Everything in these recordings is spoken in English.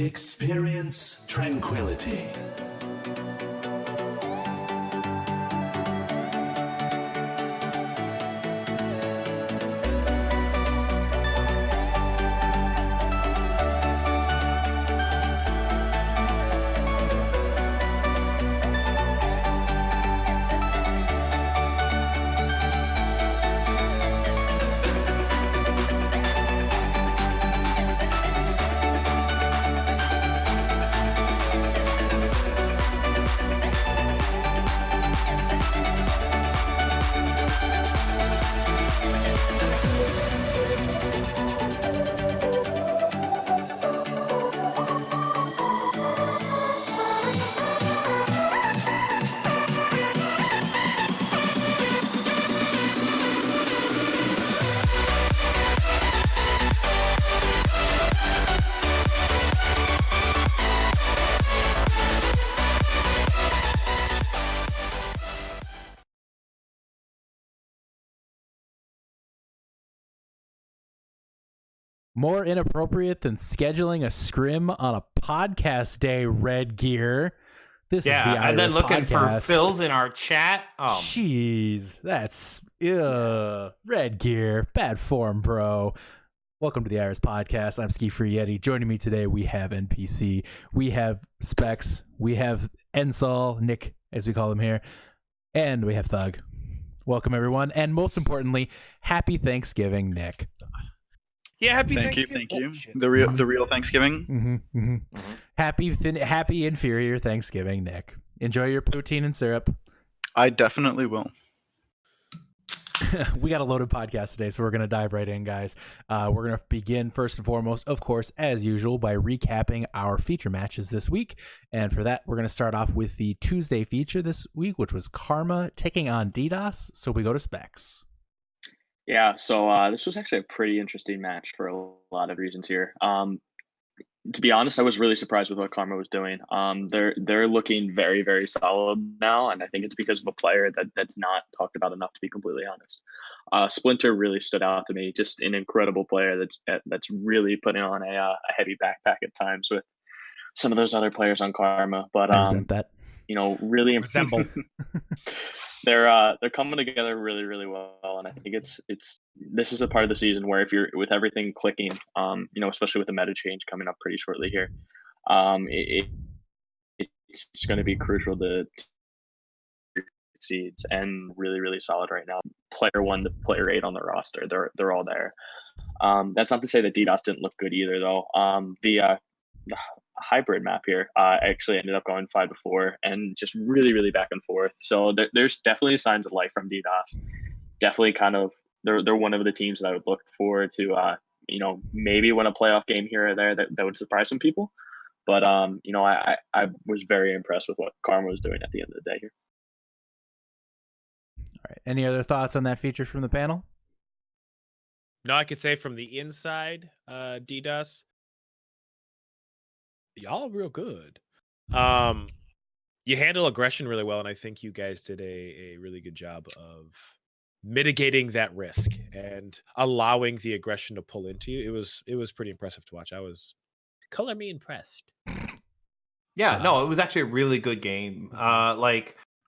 Experience tranquility. More inappropriate than scheduling a scrim on a podcast day, Red Gear. This is the Iris and then looking podcast. for fills in our chat. Jeez, that's Red Gear, bad form, bro. Welcome to the Iris podcast. I'm Ski Free Yeti. Joining me today, we have NPC, we have Specs, we have Ensol, Nick, as we call him here, and we have Thug. Welcome, everyone, and most importantly, happy Thanksgiving, Nick. Yeah, happy Thank Thanksgiving. you. The real Thanksgiving. Happy inferior Thanksgiving, Nick. Enjoy your poutine and syrup. I definitely will. We got a loaded podcast today, so we're going to dive right in, guys. We're going to begin, first and foremost, of course, as usual, by recapping our feature matches this week. And for that, we're going to start off with the Tuesday feature this week, which was Karma taking on DDoS. So we go to Specs. Yeah, so this was actually a pretty interesting match for a lot of reasons here. To be honest, I was really surprised with what Karma was doing. They're looking very, very solid now, and I think it's because of a player that's not talked about enough, to be completely honest. Splinter really stood out to me, just an incredible player that's really putting on a heavy backpack at times with some of those other players on Karma. But I resent that. Really Resemble. they're coming together really, really well, and I think this is a part of the season where if you're with everything clicking, especially with the meta change coming up pretty shortly here, it's going to be crucial to succeed, and really, really solid right now. Player 1 to player 8 on the roster, they're all there. That's not to say that DDoS didn't look good either, though. The hybrid map here actually ended up going 5-4 and just really, really back and forth. So there's definitely signs of life from DDoS. Definitely kind of they're one of the teams that I would look forward to maybe win a playoff game here or there that would surprise some people. But I was very impressed with what Karma was doing at the end of the day here. All right. Any other thoughts on that feature from the panel? No, I could say from the inside, DDoS, y'all real good. You handle aggression really well, and I think you guys did a really good job of mitigating that risk and allowing the aggression to pull into you. It was pretty impressive to watch. I was color me impressed. Yeah, no, it was actually a really good game.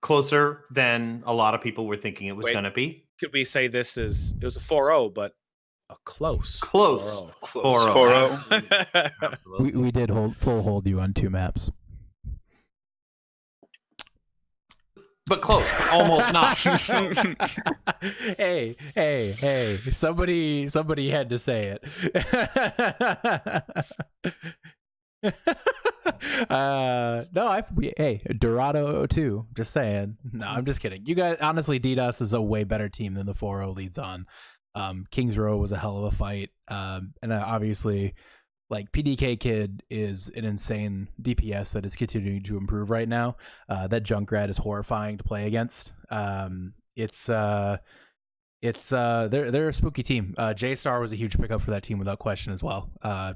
Closer than a lot of people were thinking it was going to be. Could we say it was a 4-0, but a close 4-0. 4-0. Absolutely. We did hold you on 2 maps. But close, but almost not. Hey! Somebody had to say it. Dorado too. Just saying. No, I'm just kidding. You guys, honestly, DDoS is a way better team than the 4-0 leads on. Kings Row was a hell of a fight, and obviously, like, PDK Kid is an insane DPS that is continuing to improve right now. That Junkrat is horrifying to play against. They're a spooky team. J-Star was a huge pickup for that team without question as well.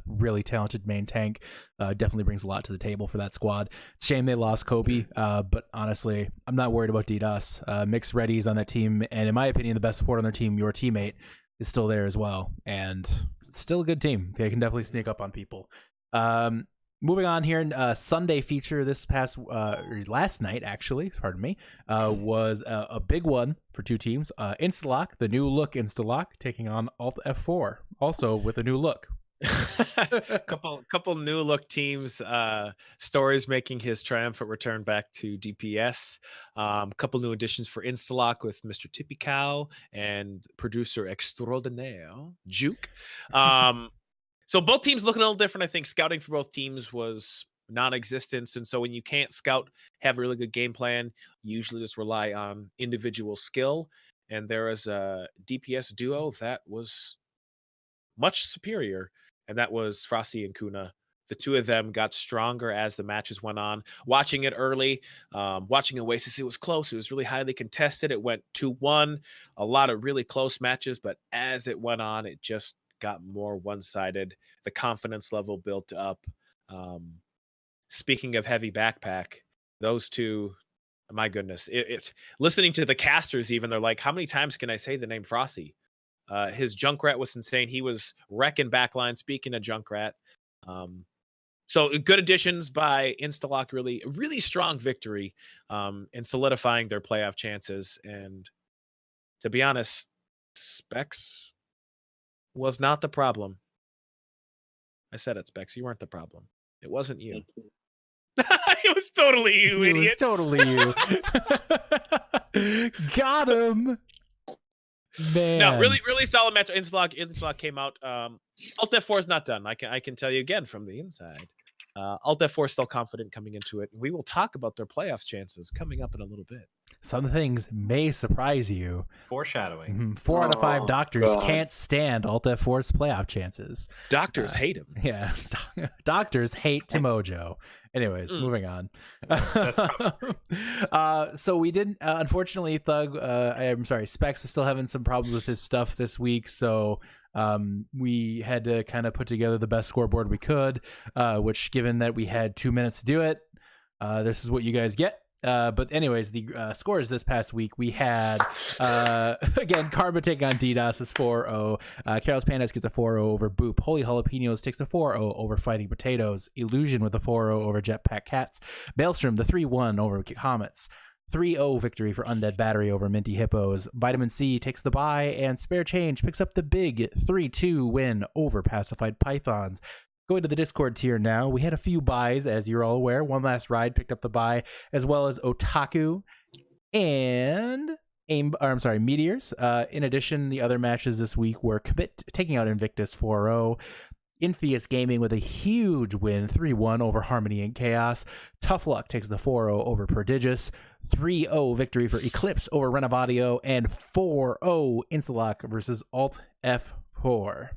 Really talented main tank. Definitely brings a lot to the table for that squad. It's a shame they lost Kobe, but honestly, I'm not worried about DDoS. Mixed Readies on that team, and in my opinion, the best support on their team, your teammate, is still there as well. And it's still a good team. They can definitely sneak up on people. moving on here, Sunday feature this past last night, actually, pardon me, was a big one for two teams. Instalock, the new look Instalock, taking on Alt F4, also with a new look. couple new look teams. Stories making his triumphant return back to DPS. Couple new additions for Instalock with Mr. Tippy Cow and producer extraordinaire Juke. So both teams looking a little different. I think scouting for both teams was non-existent, and so when you can't scout, have a really good game plan, you usually just rely on individual skill. And there is a DPS duo that was much superior, and that was Frosty and Kuna. The two of them got stronger as the matches went on. Watching it early, watching Oasis, it was close. It was really highly contested. It went 2-1, a lot of really close matches, but as it went on, it just got more one-sided. The confidence level built up. Speaking of heavy backpack, those two, my goodness, listening to the casters, even they're like, how many times can I say the name Frosty? His Junkrat was insane. He was wrecking backline. Speaking of Junkrat, so good additions by Instalock. Really strong victory in solidifying their playoff chances. And to be honest, Specs was not the problem. I said it, Specs. You weren't the problem. It wasn't you. It was totally you, It idiot. was totally you. Got him. Man. No, really solid match. Instalock came out. Alt F4 is not done. I can tell you again from the inside. Alt F4 is still confident coming into it. We will talk about their playoff chances coming up in a little bit. Some things may surprise you. Foreshadowing. 4 out of 5 doctors God. can't stand Alt F4's playoff chances. Doctors hate him. Yeah, doctors hate Timojo. Anyways, moving on. That's So we didn't, unfortunately, Thug, I'm sorry, Specs was still having some problems with his stuff this week, so we had to kind of put together the best scoreboard we could, which, given that we had 2 minutes to do it, this is what you guys get. But anyways, the scores this past week, we had, again, Karma taking on DDoS is 4-0. Carol's Pandas gets a 4-0 over Boop. Holy Jalapenos takes a 4-0 over Fighting Potatoes. Illusion with a 4-0 over Jetpack Cats. Maelstrom, the 3-1 over Comets. 3-0 victory for Undead Battery over Minty Hippos. Vitamin C takes the bye, and Spare Change picks up the big 3-2 win over Pacified Pythons. Going to the Discord tier now, we had a few buys, as you're all aware. One Last Ride picked up the buy, as well as Otaku and Meteors. In addition, the other matches this week were Commit taking out Invictus 4-0, Infius Gaming with a huge win 3-1 over Harmony and Chaos. Tough Luck takes the 4-0 over Prodigious. 3-0 victory for Eclipse over Renovadio, and 4-0 Instalock versus Alt F4.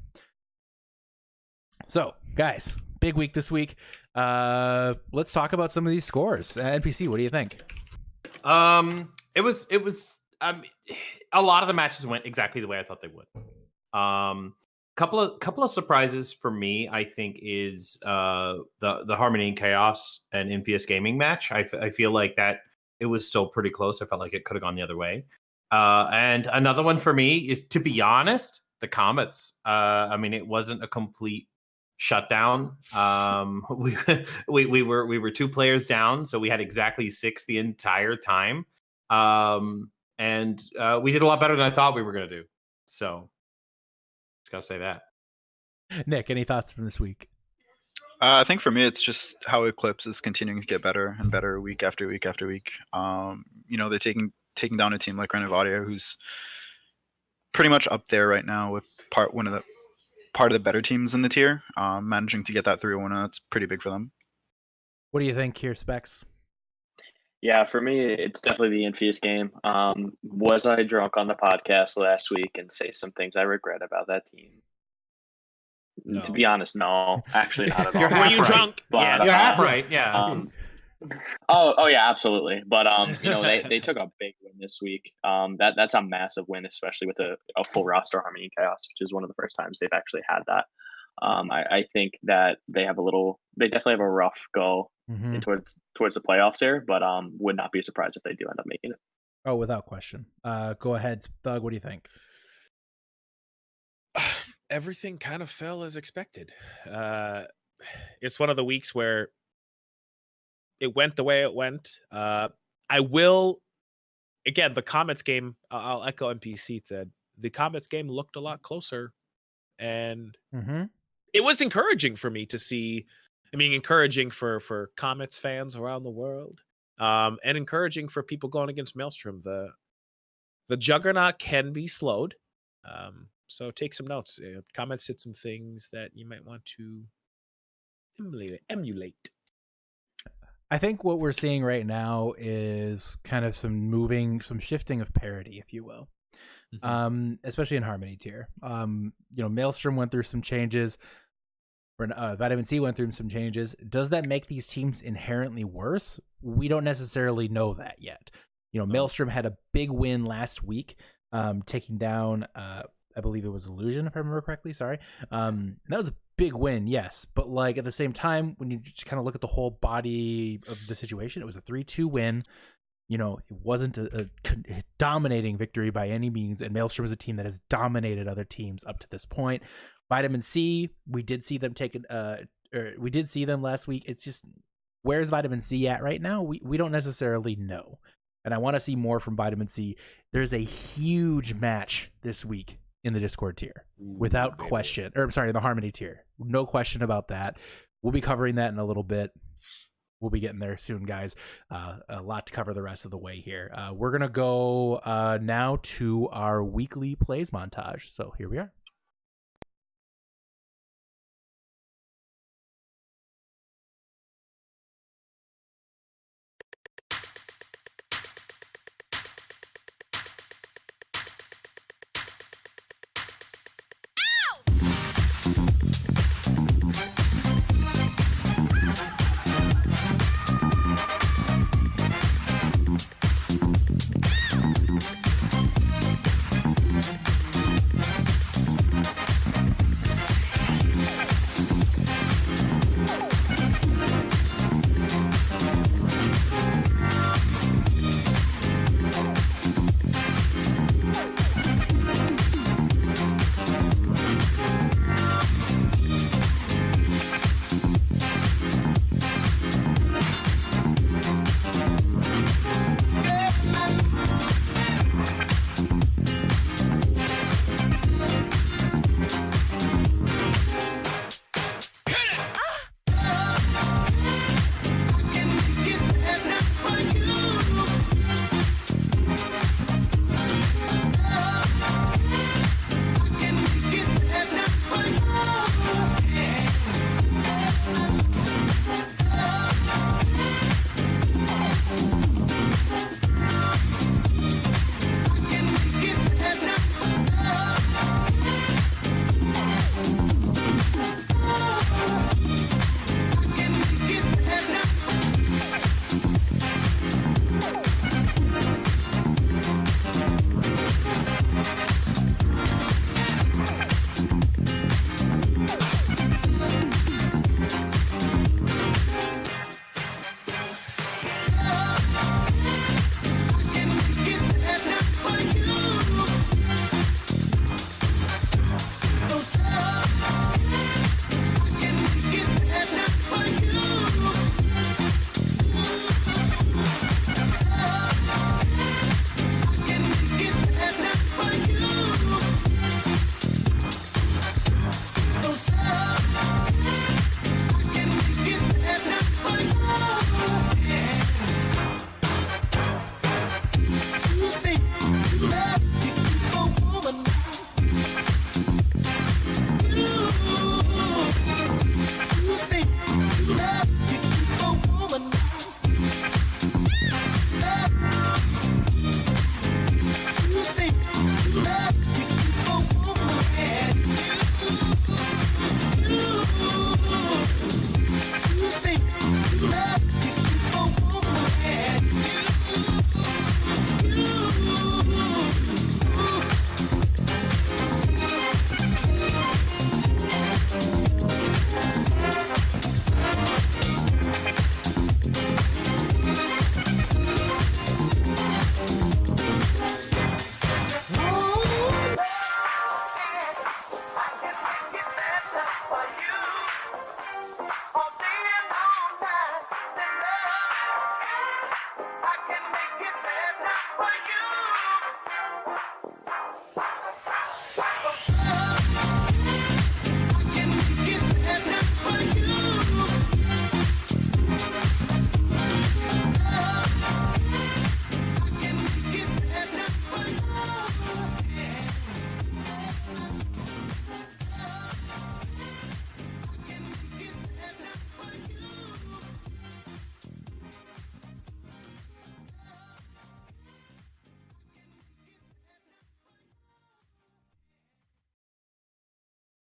So, guys, big week this week. Let's talk about some of these scores. NPC, what do you think? It was a lot of the matches went exactly the way I thought they would. Couple of surprises for me, I think, is the Harmony and Chaos and Infius Gaming match. I feel like that it was still pretty close. I felt like it could have gone the other way. And another one for me is, to be honest, the Comets. I mean, it wasn't a complete shutdown. We were 2 players down, so we had exactly 6 the entire time. And we did a lot better than I thought we were going to do. So just gotta say that. Nick, any thoughts from this week? I think for me, it's just how Eclipse is continuing to get better and better week after week after week. They're taking down a team like Renovadio, who's pretty much up there right now with part of the better teams in the tier. Managing to get that 3-1, that's pretty big for them. What do you think here, Specs? Yeah, for me, it's definitely the Infius game. Was I drunk on the podcast last week and say some things I regret about that team? No. To be honest, no. Actually, not at all. You're half Were you right. drunk? But, Yeah. You're half right. Yeah. Oh yeah, absolutely. But they took a big win this week. That's a massive win, especially with a full roster Harmony and Chaos, which is one of the first times they've actually had that. I think that they definitely have a rough go towards the playoffs here, but would not be surprised if they do end up making it. Oh, without question. Go ahead, Thug. What do you think? Everything kind of fell as expected. it's one of the weeks where it went the way it went. I will, again, the Comets game, I'll echo NPC that the Comets game looked a lot closer, and it was encouraging for me to see. I mean, encouraging for Comets fans around the world, and encouraging for people going against Maelstrom. The Juggernaut can be slowed, so take some notes. Comets did some things that you might want to emulate. I think what we're seeing right now is kind of some shifting of parity, if you will. Especially in Harmony tier. Maelstrom went through some changes. Vitamin C went through some changes. Does that make these teams inherently worse? We don't necessarily know that yet. Maelstrom had a big win last week, taking down, I believe it was Illusion, if I remember correctly. Sorry. And that was a big win, yes. But at the same time, when you just kind of look at the whole body of the situation, it was a 3-2 win. It wasn't a dominating victory by any means, and Maelstrom is a team that has dominated other teams up to this point. Vitamin C, we did see them we did see them last week. It's just, where's Vitamin C at right now? We don't necessarily know, and I want to see more from Vitamin C. There's a huge match this week in the Discord tier, without question, or I'm sorry, in the Harmony tier, no question about that. We'll be covering that in a little bit. We'll be getting there soon, guys. A lot to cover the rest of the way here. We're going to go now to our weekly plays montage. So here we are.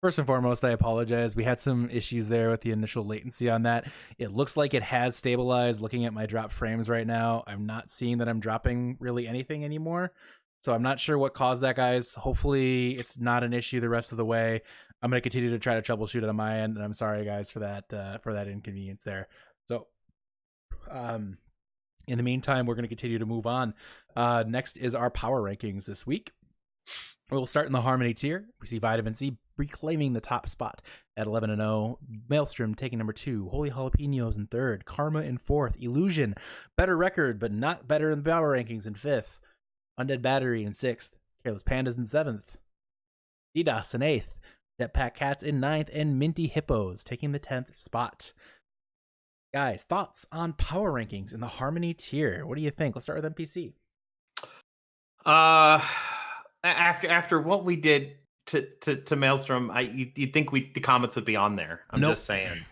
First and foremost, I apologize. We had some issues there with the initial latency on that. It looks like it has stabilized. Looking at my drop frames right now, I'm not seeing that I'm dropping really anything anymore. So I'm not sure what caused that, guys. Hopefully it's not an issue the rest of the way. I'm going to continue to try to troubleshoot it on my end, and I'm sorry, guys, for that inconvenience there. So, in the meantime, we're going to continue to move on. Next is our power rankings this week. We'll start in the Harmony tier. We see Vitamin C reclaiming the top spot at 11-0. Maelstrom taking number 2. Holy Jalapenos in 3rd. Karma in 4th. Illusion, better record, but not better in the power rankings in 5th. Undead Battery in 6th. Careless Pandas in 7th. DDoS in 8th. Jetpack Cats in 9th. And Minty Hippos taking the 10th spot. Guys, thoughts on power rankings in the Harmony tier? What do you think? Let's start with NPC. After what we did to Maelstrom, you'd think the comments would be on there. I'm just saying.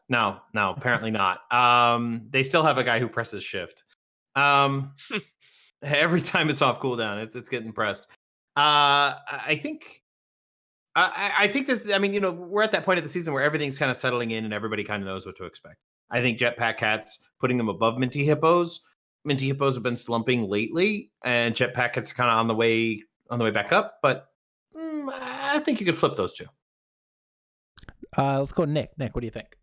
No, apparently not. They still have a guy who presses shift. Every time it's off cooldown, it's getting pressed. I think this. I mean, we're at that point of the season where everything's kind of settling in and everybody kind of knows what to expect. I think Jetpack Cats putting them above Minty Hippos. Minty Hippos have been slumping lately, and Jetpack Cats kind of on the way back up. But I think you could flip those two. Let's go, Nick. Nick, what do you think?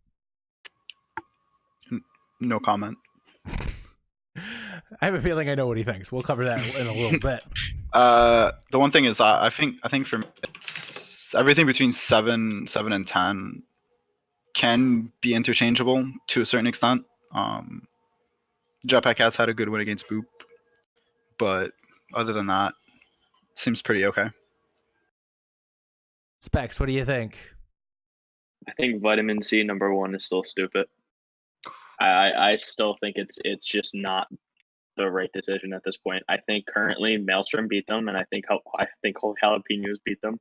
No comment. I have a feeling I know what he thinks. We'll cover that in a little bit. The one thing is, I think for me, it's everything between 7 and 10 can be interchangeable to a certain extent. Jetpack Cats had a good win against Boop, but other than that, seems pretty okay. Specs, what do you think? I think Vitamin C number 1 is still stupid. I still think it's just not the right decision at this point. I think currently Maelstrom beat them, and I think Jalapenos beat them.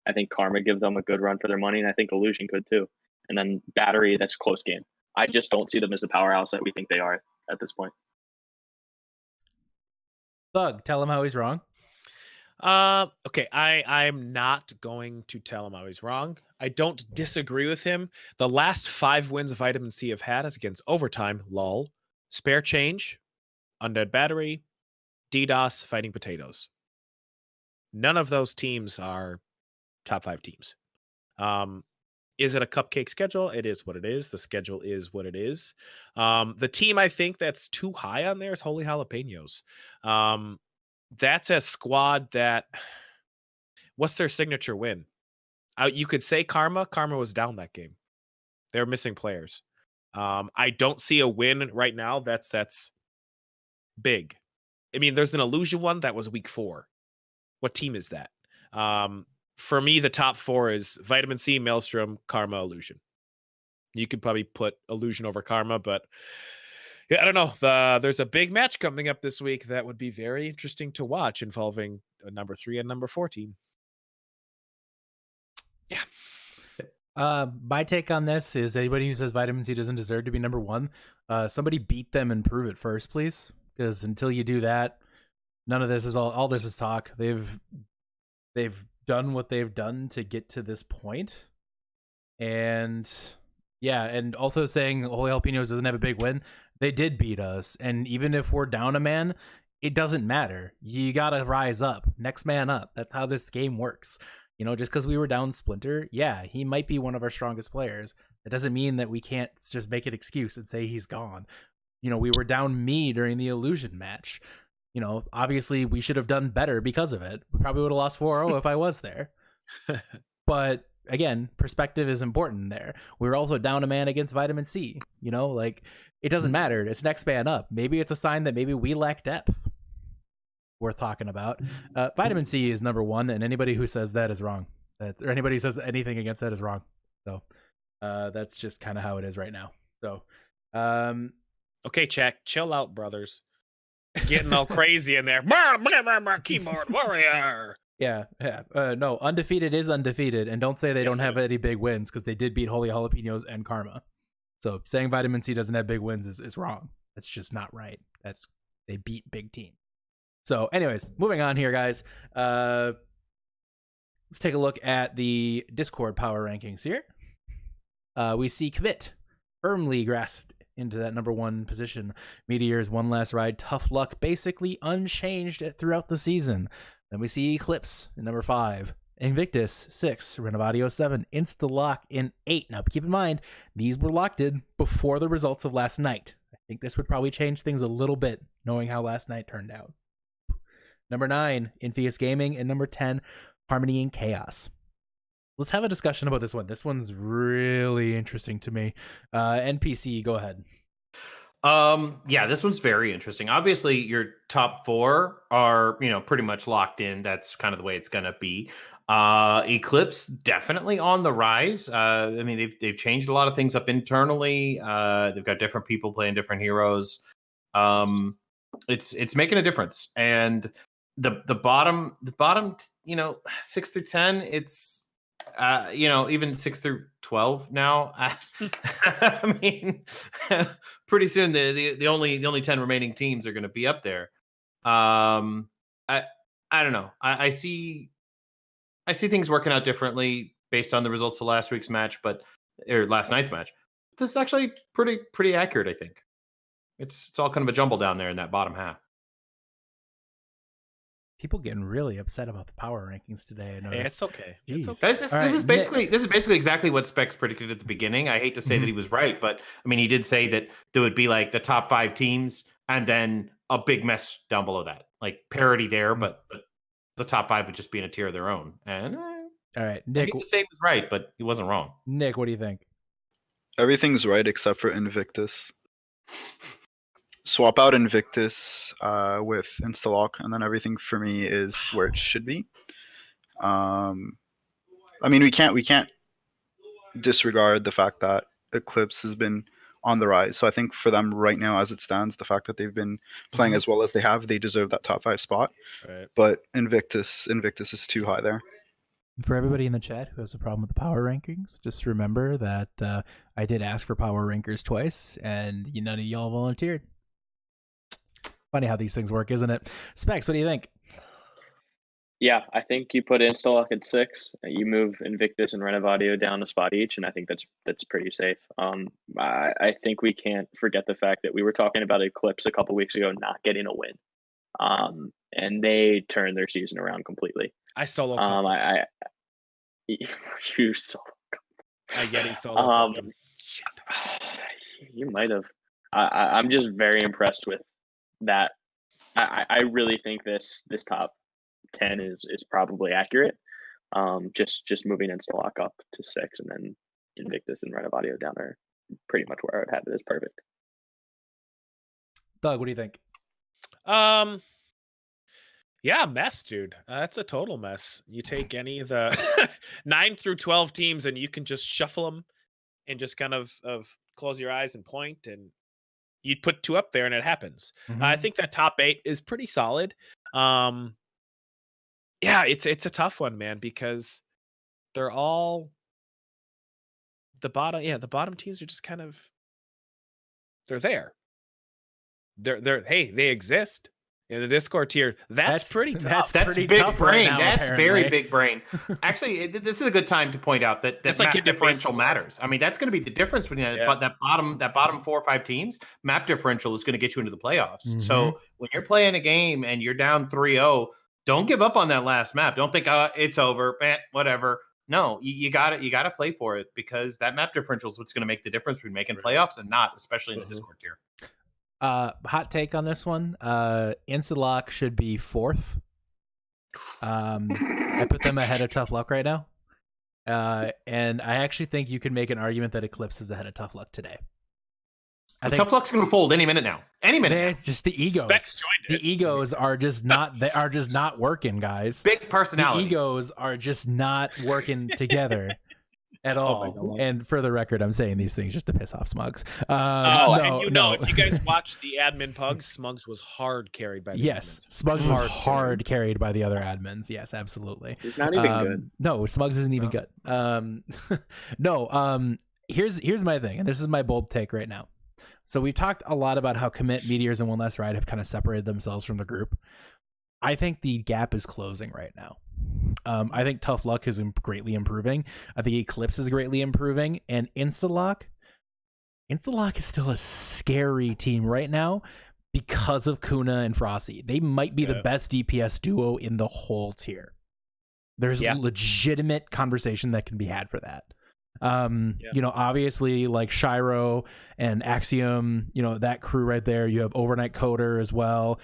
I think Karma gives them a good run for their money, and I think Illusion could too. And then Battery, that's a close game. I just don't see them as the powerhouse that we think they are at this point. Thug, tell him how he's wrong. Okay, I'm not going to tell him how he's wrong. I don't disagree with him. The last 5 wins Vitamin C have had is against Overtime, LOL, Spare Change, Undead Battery, DDoS, Fighting Potatoes. None of those teams are top 5 teams. Is it a cupcake schedule? It is what it is. The schedule is what it is. The team I think that's too high on there is Holy Jalapenos. That's a squad that, what's their signature win? You could say Karma. Karma was down that game. They're missing players. I don't see a win right now that's big. I mean, there's an Illusion one that was week 4. What team is that? For me, the top 4 is Vitamin C, Maelstrom, Karma, Illusion. You could probably put Illusion over Karma, but yeah, I don't know. There's a big match coming up this week that would be very interesting to watch involving number 3 and number 14. Yeah. My take on this is anybody who says Vitamin C doesn't deserve to be number 1, somebody beat them and prove it first, please. Because until you do that, none of this is all this is talk. They've done what they've done to get to this point. And yeah, and also saying Holy Jalapenos doesn't have a big win. They did beat us. And even if we're down a man, it doesn't matter. You got to rise up. Next man up. That's how this game works. Just because we were down Splinter, yeah, he might be one of our strongest players. That doesn't mean that we can't just make an excuse and say he's gone. We were down me during the Illusion match. Obviously we should have done better because of it. We probably would have lost 4-0 if I was there. But again, perspective is important there. We were also down a man against Vitamin C. It doesn't matter. It's next man up. Maybe it's a sign that maybe we lack depth. worth talking about. Vitamin C is number 1, and anybody who says that is wrong. Or anybody who says anything against that is wrong. So that's just kind of how it is right now. So Okay, check. Chill out, brothers. Getting all crazy in there. Keyboard warrior. Yeah. No, undefeated is undefeated, and don't say they don't have any big wins, because they did beat Holy Jalapenos and Karma. So saying Vitamin C doesn't have big wins is wrong. That's just not right. They beat big team. So anyways, moving on here, guys. Let's take a look at the Discord power rankings here. We see Kvit firmly grasped into that number 1 position. Meteor's One Last Ride, Tough Luck, basically unchanged throughout the season. Then we see Eclipse in number 5, Invictus 6, Renovadio 7, Instalock in 8. Now keep in mind, these were locked in before the results of last night. I think this would probably change things a little bit, knowing how last night turned out. Number 9, Infamous Gaming, and number 10, Harmony and Chaos. Let's have a discussion about this one. This one's really interesting to me. NPC, go ahead. Yeah, this one's very interesting. Obviously, your top 4 are, pretty much locked in. That's kind of the way it's going to be. Eclipse definitely on the rise. I mean, they've changed a lot of things up internally. They've got different people playing different heroes. It's making a difference. And the bottom, 6 through 10, it's even 6 through 12 now. I mean, pretty soon the only 10 remaining teams are going to be up there. I don't know. I see things working out differently based on the results of last night's match. This is actually pretty accurate, I think. It's all kind of a jumble down there in that bottom half. People getting really upset about the power rankings today. I noticed. Hey, it's okay. Jeez. It's okay. This is basically exactly what Specs predicted at the beginning. I hate to say that he was right, but I mean, he did say that there would be like the top 5 teams and then a big mess down below that, like parity there, but the top 5 would just be in a tier of their own. And all right, Nick, I hate to say he was right, but he wasn't wrong. Nick, what do you think? Everything's right except for Invictus. Swap out Invictus with Instalock, and then everything for me is where it should be. I mean, we can't disregard the fact that Eclipse has been on the rise. So I think for them right now, as it stands, the fact that they've been playing as well as they have, they deserve that top 5 spot. Right. But Invictus is too high there. For everybody in the chat who has a problem with the power rankings, just remember that I did ask for power rankers twice, and none of y'all volunteered. Funny how these things work, isn't it? Specs, what do you think? Yeah, I think you put Instalock at 6. You move Invictus and Renovadio down a spot each, and I think that's pretty safe. I think we can't forget the fact that we were talking about Eclipse a couple weeks ago not getting a win, and they turned their season around completely. I solo. You solo. I Yeti solo. You might have. I'm just very impressed with that. I really think this top 10 is probably accurate. Just moving Instalock up to 6 and then Invictus and Renovadio down there, pretty much where I would have it is perfect. Doug, what do you think? Yeah, mess, dude. That's a total mess. You take any of the 9 through 12 teams and you can just shuffle them and just kind of close your eyes and point, and you'd put 2 up there and it happens. Mm-hmm. I think that top 8 is pretty solid. Yeah, it's a tough one, man, because they're all the bottom. Yeah, the bottom teams are just kind of, they're there. Hey, they exist in the Discord tier. That's pretty tough. That's pretty big tough brain. right now, That's apparently. very big brain. Actually, this is a good time to point out that It's like map getting a differential baseball. matters. I mean, that's going to be the difference between that bottom 4 or 5 teams. Map differential is going to get you into the playoffs. Mm-hmm. So when you're playing a game and you're down 3-0, don't give up on that last map. Don't think it's over, whatever. No, you got to play for it, because that map differential is what's going to make the difference between making playoffs and not, especially in the Discord tier. Hot take on this one. Instalock should be 4th. I put them ahead of Tough Luck right now. And I actually think you can make an argument that Eclipse is ahead of Tough Luck today. Tough Luck's going to fold any minute now. Any minute. It's just the egos. Specs joined it. The egos are just not working, guys. Big personalities. The egos are just not working together at all. And for the record, I'm saying these things just to piss off Smugs. If you guys watched the admin pugs, Smugs was hard carried by the admins. Smugs was hard carried by the other admins. Yes, absolutely. He's not even good. No, Smugs isn't even good. Here's my thing, and this is my bold take right now. So we've talked a lot about how Commit, Meteors, and One Last Ride have kind of separated themselves from the group. I think the gap is closing right now. I think Tough Luck is greatly improving. I think Eclipse is greatly improving. And Instalock is still a scary team right now because of Kuna and Frosty. They might be the best DPS duo in the whole tier. There's legitimate conversation that can be had for that. Obviously like Shiro and Axiom, that crew right there. You have Overnight Coder as well,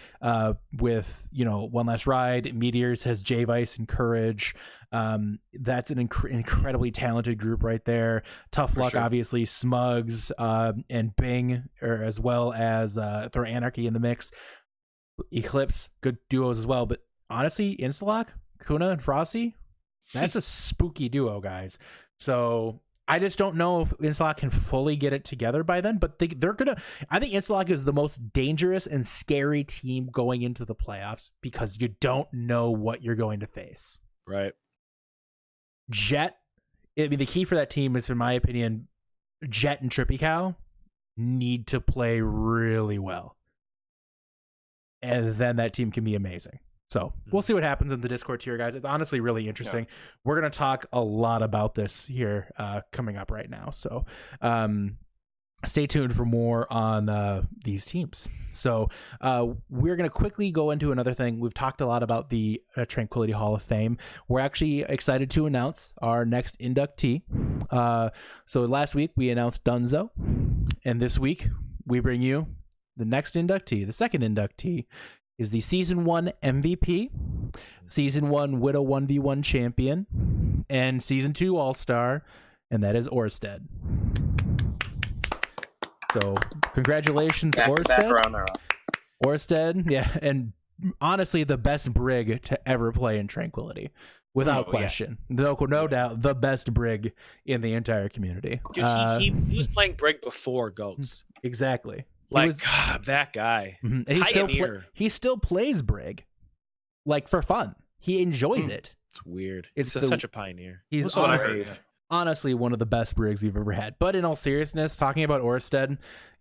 with One Last Ride. Meteors has J-Vice and Courage. That's an incredibly talented group right there. Tough Luck, obviously, Smugs, and Bing, as well as throw Anarchy in the mix. Eclipse, good duos as well. But honestly, Instalock, Kuna and Frosty, that's a spooky duo, guys. So I just don't know if Instalock can fully get it together by then, but they're gonna. I think Instalock is the most dangerous and scary team going into the playoffs because you don't know what you're going to face. Right. Jet. I mean, the key for that team is, in my opinion, Jet and Trippy Cow need to play really well, and then that team can be amazing. So we'll see what happens in the Discord tier, guys. It's honestly really interesting. Yeah. We're going to talk a lot about this here coming up right now. So stay tuned for more on these teams. So we're going to quickly go into another thing. We've talked a lot about the Tranquility Hall of Fame. We're actually excited to announce our next inductee. So last week we announced Dunzo. And this week we bring you the next inductee, the second inductee. Is the Season 1 MVP, Season 1 Widow 1v1 champion, and Season 2 All-Star, and that is Orsted. So, congratulations, Orsted. Orsted, yeah, and honestly, the best Brig to ever play in Tranquility. Without question. Yeah. No doubt, the best Brig in the entire community. Dude, he was playing Brig before Goats. Exactly. God, that guy. Mm-hmm. And he still plays Brig, like, for fun. He enjoys it. It's weird. It's such a pioneer. He's honestly one of the best Brigs we've ever had. But in all seriousness, talking about Orsted,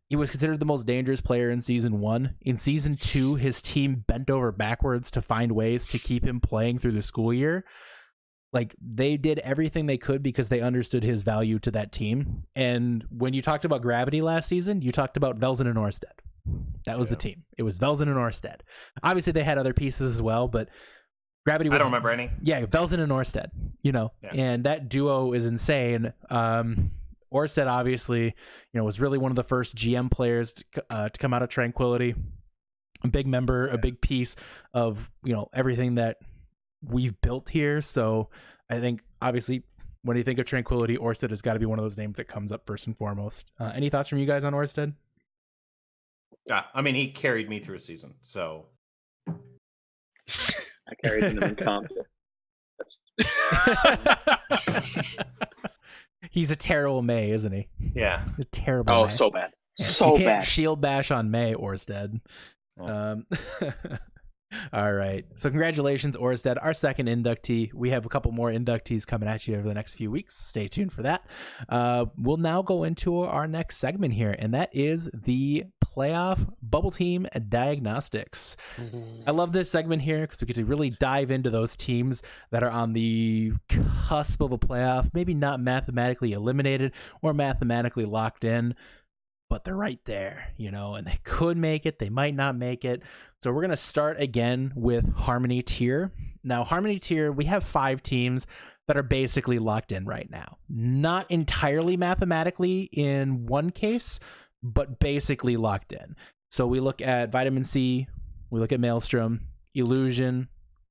he was considered the most dangerous player in Season 1. In Season 2, his team bent over backwards to find ways to keep him playing through the school year. Like, they did everything they could because they understood his value to that team. And when you talked about Gravity last season, you talked about Velzen and Orsted. That was the team. It was Velzen and Orsted. Obviously, they had other pieces as well, but Gravity was... I don't remember any. Yeah, Velzen and Orsted, and that duo is insane. Orsted, obviously, was really one of the first GM players to come out of Tranquility. A big member, a big piece of, everything that we've built here. So I think, obviously, when you think of Tranquility, Orsted has got to be one of those names that comes up first and foremost. Any thoughts from you guys on Orsted? Yeah, I mean, he carried me through a season, so I carried him in comp. He's a terrible May, isn't he? Yeah, a terrible. Oh, May. So bad, yeah. So you can't bad. Shield bash on May, Orsted. Oh. All right. So congratulations, Orsted, our second inductee. We have a couple more inductees coming at you over the next few weeks. Stay tuned for that. We'll now go into our next segment here, and that is the playoff bubble team diagnostics. Mm-hmm. I love this segment here because we get to really dive into those teams that are on the cusp of a playoff, maybe not mathematically eliminated or mathematically locked in, but they're right there, and they could make it, they might not make it. So we're going to start again with Harmony Tier. Now, Harmony Tier, we have 5 teams that are basically locked in right now. Not entirely mathematically in one case, but basically locked in. So we look at Vitamin C, we look at Maelstrom, Illusion,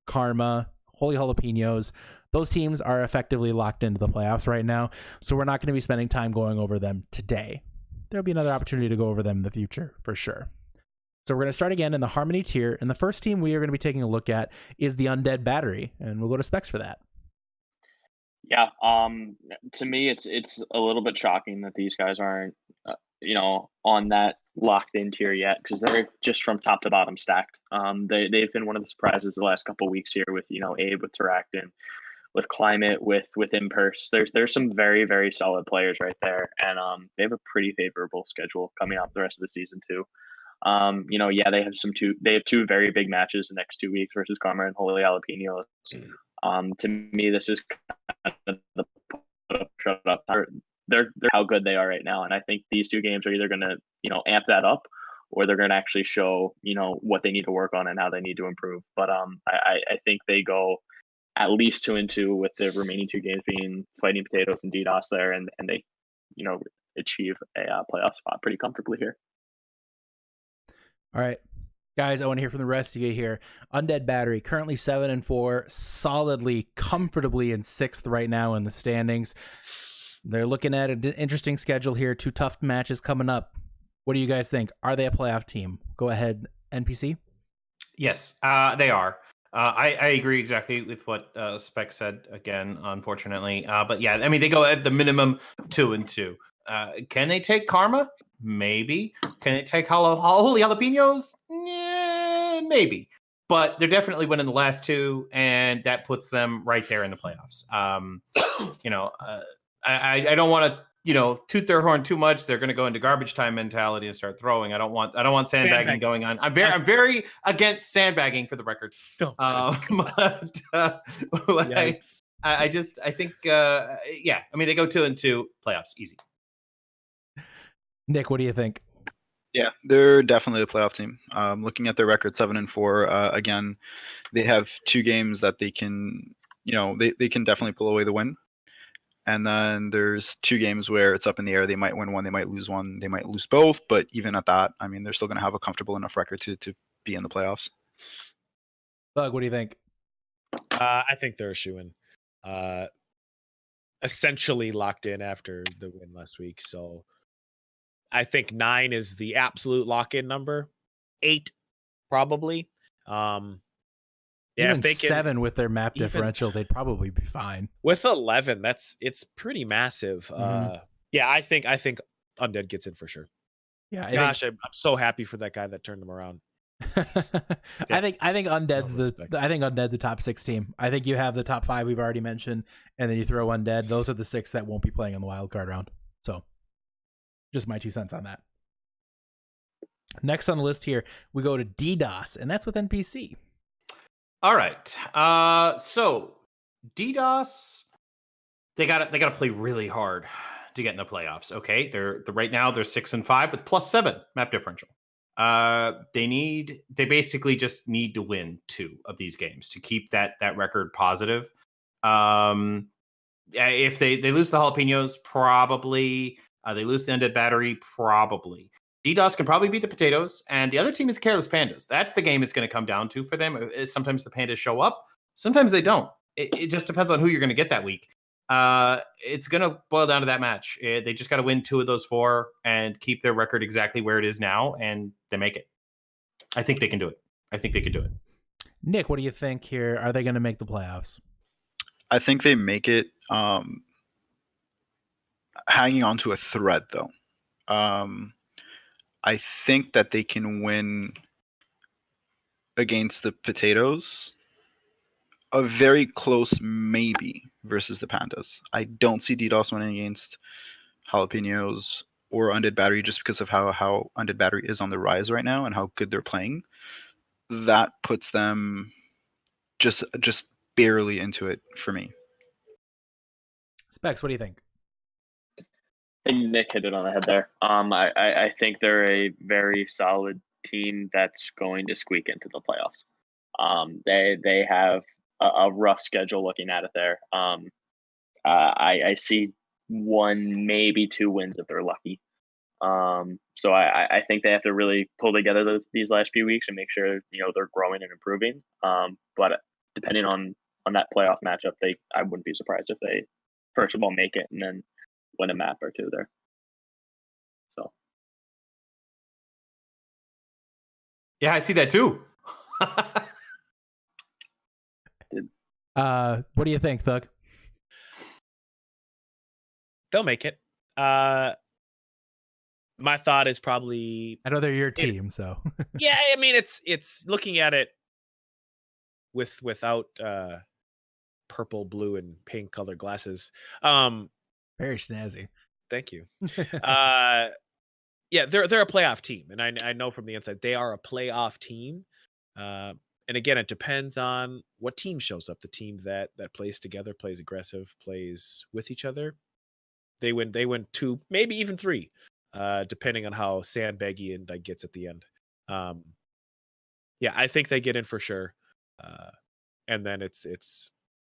Karma, Holy Jalapenos. Those teams are effectively locked into the playoffs right now, so we're not going to be spending time going over them today. there'll be another opportunity to go over them in the future for sure. So we're going to start again in the Harmony tier, and the first team we are going to be taking a look at is the Undead Battery, and we'll go to Specs for that. Yeah. To me, it's a little bit shocking that these guys aren't, on that locked in tier yet, because they're just from top to bottom stacked. They've been one of the surprises the last couple of weeks here with Abe, with Teractin, with Climate, with Impurse. There's some very, very solid players right there, and they have a pretty favorable schedule coming up the rest of the season too. They have two very big matches the next 2 weeks versus Karma and Holy Jalapenos. To me, this is kind of the shut up. They're how good they are right now, and I think these two games are either going to amp that up, or they're going to actually show what they need to work on and how they need to improve. But I think they go at least 2-2 with the remaining two games being Fighting Potatoes and DDoS there, and they achieve a playoff spot pretty comfortably here. All right, guys, I want to hear from the rest of you here. Undead Battery, currently 7-4, solidly, comfortably in 6th right now in the standings. They're looking at an interesting schedule here. 2 tough matches coming up. What do you guys think? Are they a playoff team? Go ahead, NPC. Yes, they are. I agree exactly with what Spec said again, unfortunately. But yeah, I mean, they go at the minimum 2-2. Can they take Karma? Maybe. Can it take Holy Jalapenos? Yeah, maybe. But they're definitely winning the last 2, and that puts them right there in the playoffs. I don't want to toot their horn too much. They're going to go into garbage time mentality and start throwing. I don't want sandbagging going on. I'm very against sandbagging, for the record. But I think I mean, they go 2-2, playoffs easy. Nick, what do you think? Yeah, they're definitely a playoff team. Looking at their record, 7-4. Again, they have 2 games that they can, they can definitely pull away the win. And then there's 2 games where it's up in the air. They might win one, they might lose one, they might lose both. But even at that, I mean, they're still going to have a comfortable enough record to be in the playoffs. Bug, what do you think? I think they're a shoo-in. Essentially locked in after the win last week. So I think 9 is the absolute lock-in number. 8, probably. Even 7 with their map differential, they'd probably be fine. With 11, it's pretty massive. Mm-hmm. Yeah, I think Undead gets in for sure. Yeah, I'm so happy for that guy that turned them around. I think Undead's the top 6 team. I think you have the top 5 we've already mentioned, and then you throw Undead. Those are the 6 that won't be playing in the wild card round. So, just my 2 cents on that. Next on the list here, we go to DDoS, and that's with NPC. All right. So DDoS, they got to play really hard to get in the playoffs. Okay, they're right now they're 6-5 with +7 map differential. They basically just need to win 2 of these games to keep that record positive. If they lose the Jalapenos, probably they lose the Undead Battery, probably. DDoS can probably beat the Potatoes, and the other team is the Careless Pandas. That's the game it's going to come down to for them. Sometimes the Pandas show up, sometimes they don't. It just depends on who you're going to get that week. It's going to boil down to that match. They just got to win 2 of those 4 and keep their record exactly where it is now, and they make it. I think they can do it. I think they could do it. Nick, what do you think here? Are they going to make the playoffs? I think they make it hanging on to a thread, though. I think that they can win against the Potatoes. A very close maybe versus the Pandas. I don't see DDoS winning against Jalapenos or Undead Battery just because of how Undead Battery is on the rise right now and how good they're playing. That puts them just barely into it for me. Specs, what do you think? I think Nick hit it on the head there. I think they're a very solid team that's going to squeak into the playoffs. They have a rough schedule looking at it there. I see 1, maybe 2 wins if they're lucky. So I think they have to really pull together these last few weeks and make sure they're growing and improving. But depending on that playoff matchup, I wouldn't be surprised if they first of all make it and then win a map or 2 there. So Yeah, I see that too. What do you think, Thug? They'll make it. My thought is probably I know they're your team, so yeah. I mean, it's looking at it without purple, blue, and pink colored glasses. very snazzy. Thank you. Yeah, they're a playoff team, and I know from the inside they are a playoff team. And again, it depends on what team shows up. The team that plays together, plays aggressive, plays with each other. They win 2, maybe even 3, depending on how sandbaggy and gets at the end. Yeah, I think they get in for sure. And then it's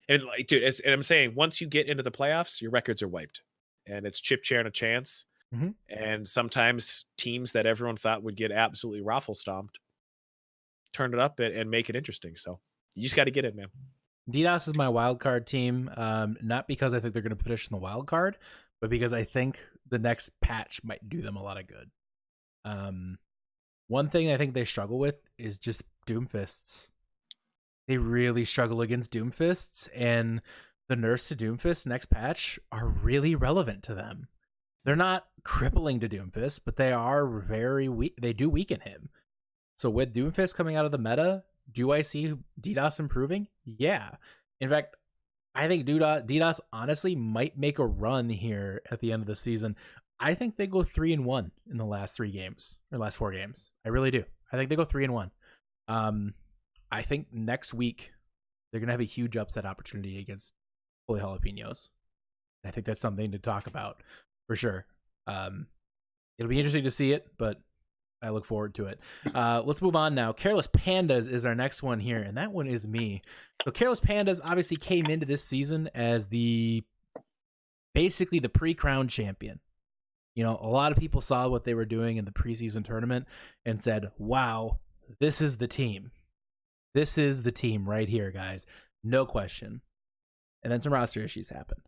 and like, dude, and I'm saying once you get into the playoffs, your records are wiped, and it's chip chair and a chance. Mhm. And sometimes teams that everyone thought would get absolutely raffle stomped turn it up and make it interesting. So you just got to get in, man. DDoS is my wild card team, not because I think they're going to finish in the wild card, but because I think the next patch might do them a lot of good. One thing I think they struggle with is just Doomfists. They really struggle against Doomfists, and the nerfs to Doomfist next patch are really relevant to them. They're not crippling to Doomfist, but they are very weak. They do weaken him. So with Doomfist coming out of the meta, do I see DDoS improving? Yeah. In fact, I think DDoS honestly might make a run here at the end of the season. I think they go 3-1 in the last 3 games or last 4 games. I really do. I think they go 3-1. I think next week they're gonna have a huge upset opportunity against Holy Jalapenos. I think that's something to talk about for sure. It'll be interesting to see it, but I look forward to it. Let's move on now. Careless Pandas is our next one here, and that one is me. So Careless Pandas obviously came into this season as basically the pre-crown champion. You know, a lot of people saw what they were doing in the preseason tournament and said, wow, this is the team. This is the team right here, guys. No question. And then some roster issues happened.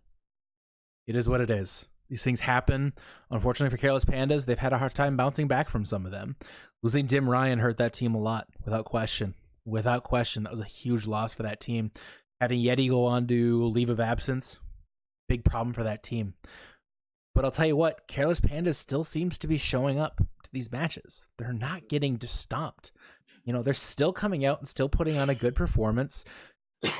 It is what it is. These things happen. Unfortunately for Careless Pandas, they've had a hard time bouncing back from some of them. Losing Dim Ryan hurt that team a lot, without question. Without question, that was a huge loss for that team. Having Yeti go on to leave of absence, big problem for that team. But I'll tell you what, Careless Pandas still seems to be showing up to these matches. They're not getting just stomped. You know, they're still coming out and still putting on a good performance.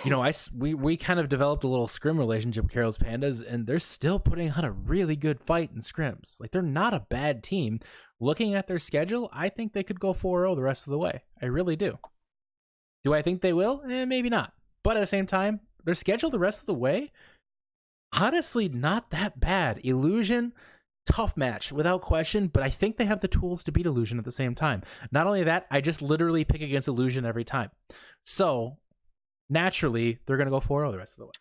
You know, we kind of developed a little scrim relationship with Careless Pandas, and they're still putting on a really good fight in scrims. Like, they're not a bad team. Looking at their schedule, I think they could go 4-0 the rest of the way. I really do. Do I think they will? Maybe not. But at the same time, their schedule the rest of the way, honestly, not that bad. Illusion, tough match, without question, but I think they have the tools to beat Illusion at the same time. Not only that, I just literally pick against Illusion every time. So naturally, they're going to go 4-0 the rest of the way.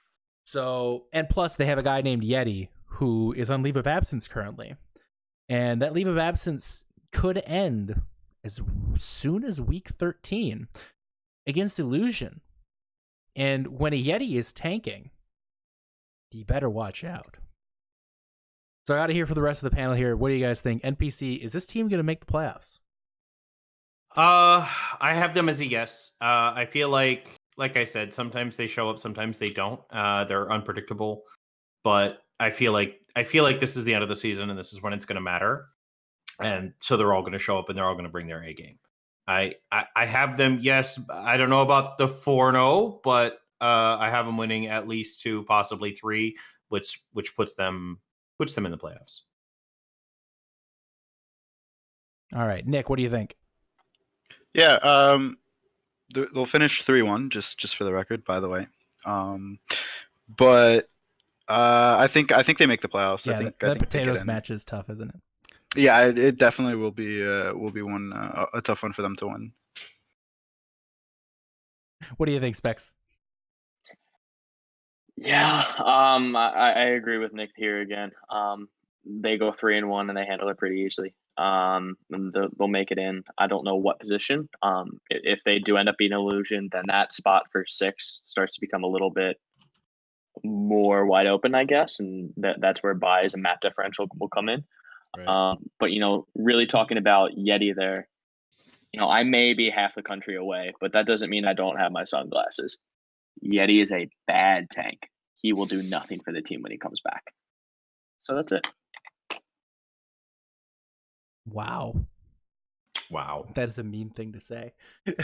So, and plus, they have a guy named Yeti who is on leave of absence currently. And that leave of absence could end as soon as week 13 against Illusion. And when a Yeti is tanking, you better watch out. So I got to hear for the rest of the panel here. What do you guys think? NPC, is this team going to make the playoffs? I have them as a yes. I feel like I said, sometimes they show up, sometimes they don't. They're unpredictable, but I feel like this is the end of the season, and this is when it's going to matter. And so they're all going to show up, and they're all going to bring their A game. I have them. Yes, I don't know about the 4-0, but I have them winning at least 2, possibly 3, which puts them in the playoffs. All right, Nick, what do you think? Yeah, they'll finish 3-1, just for the record, by the way. But I think they make the playoffs. Yeah, I think that potatoes match is tough, isn't it? Yeah, it definitely will be one a tough one for them to win. What do you think, Specs? Yeah, I agree with Nick here again. They go 3-1 and they handle it pretty easily. And they'll make it in. I don't know what position. If they do end up being Illusion, then that spot for 6 starts to become a little bit more wide open, I guess, and that's where buys and map differential will come in. Right. But really talking about Yeti there, I may be half the country away, but that doesn't mean I don't have my sunglasses. Yeti is a bad tank. He will do nothing for the team when he comes back. So that's it. Wow. Wow. That is a mean thing to say. Thug,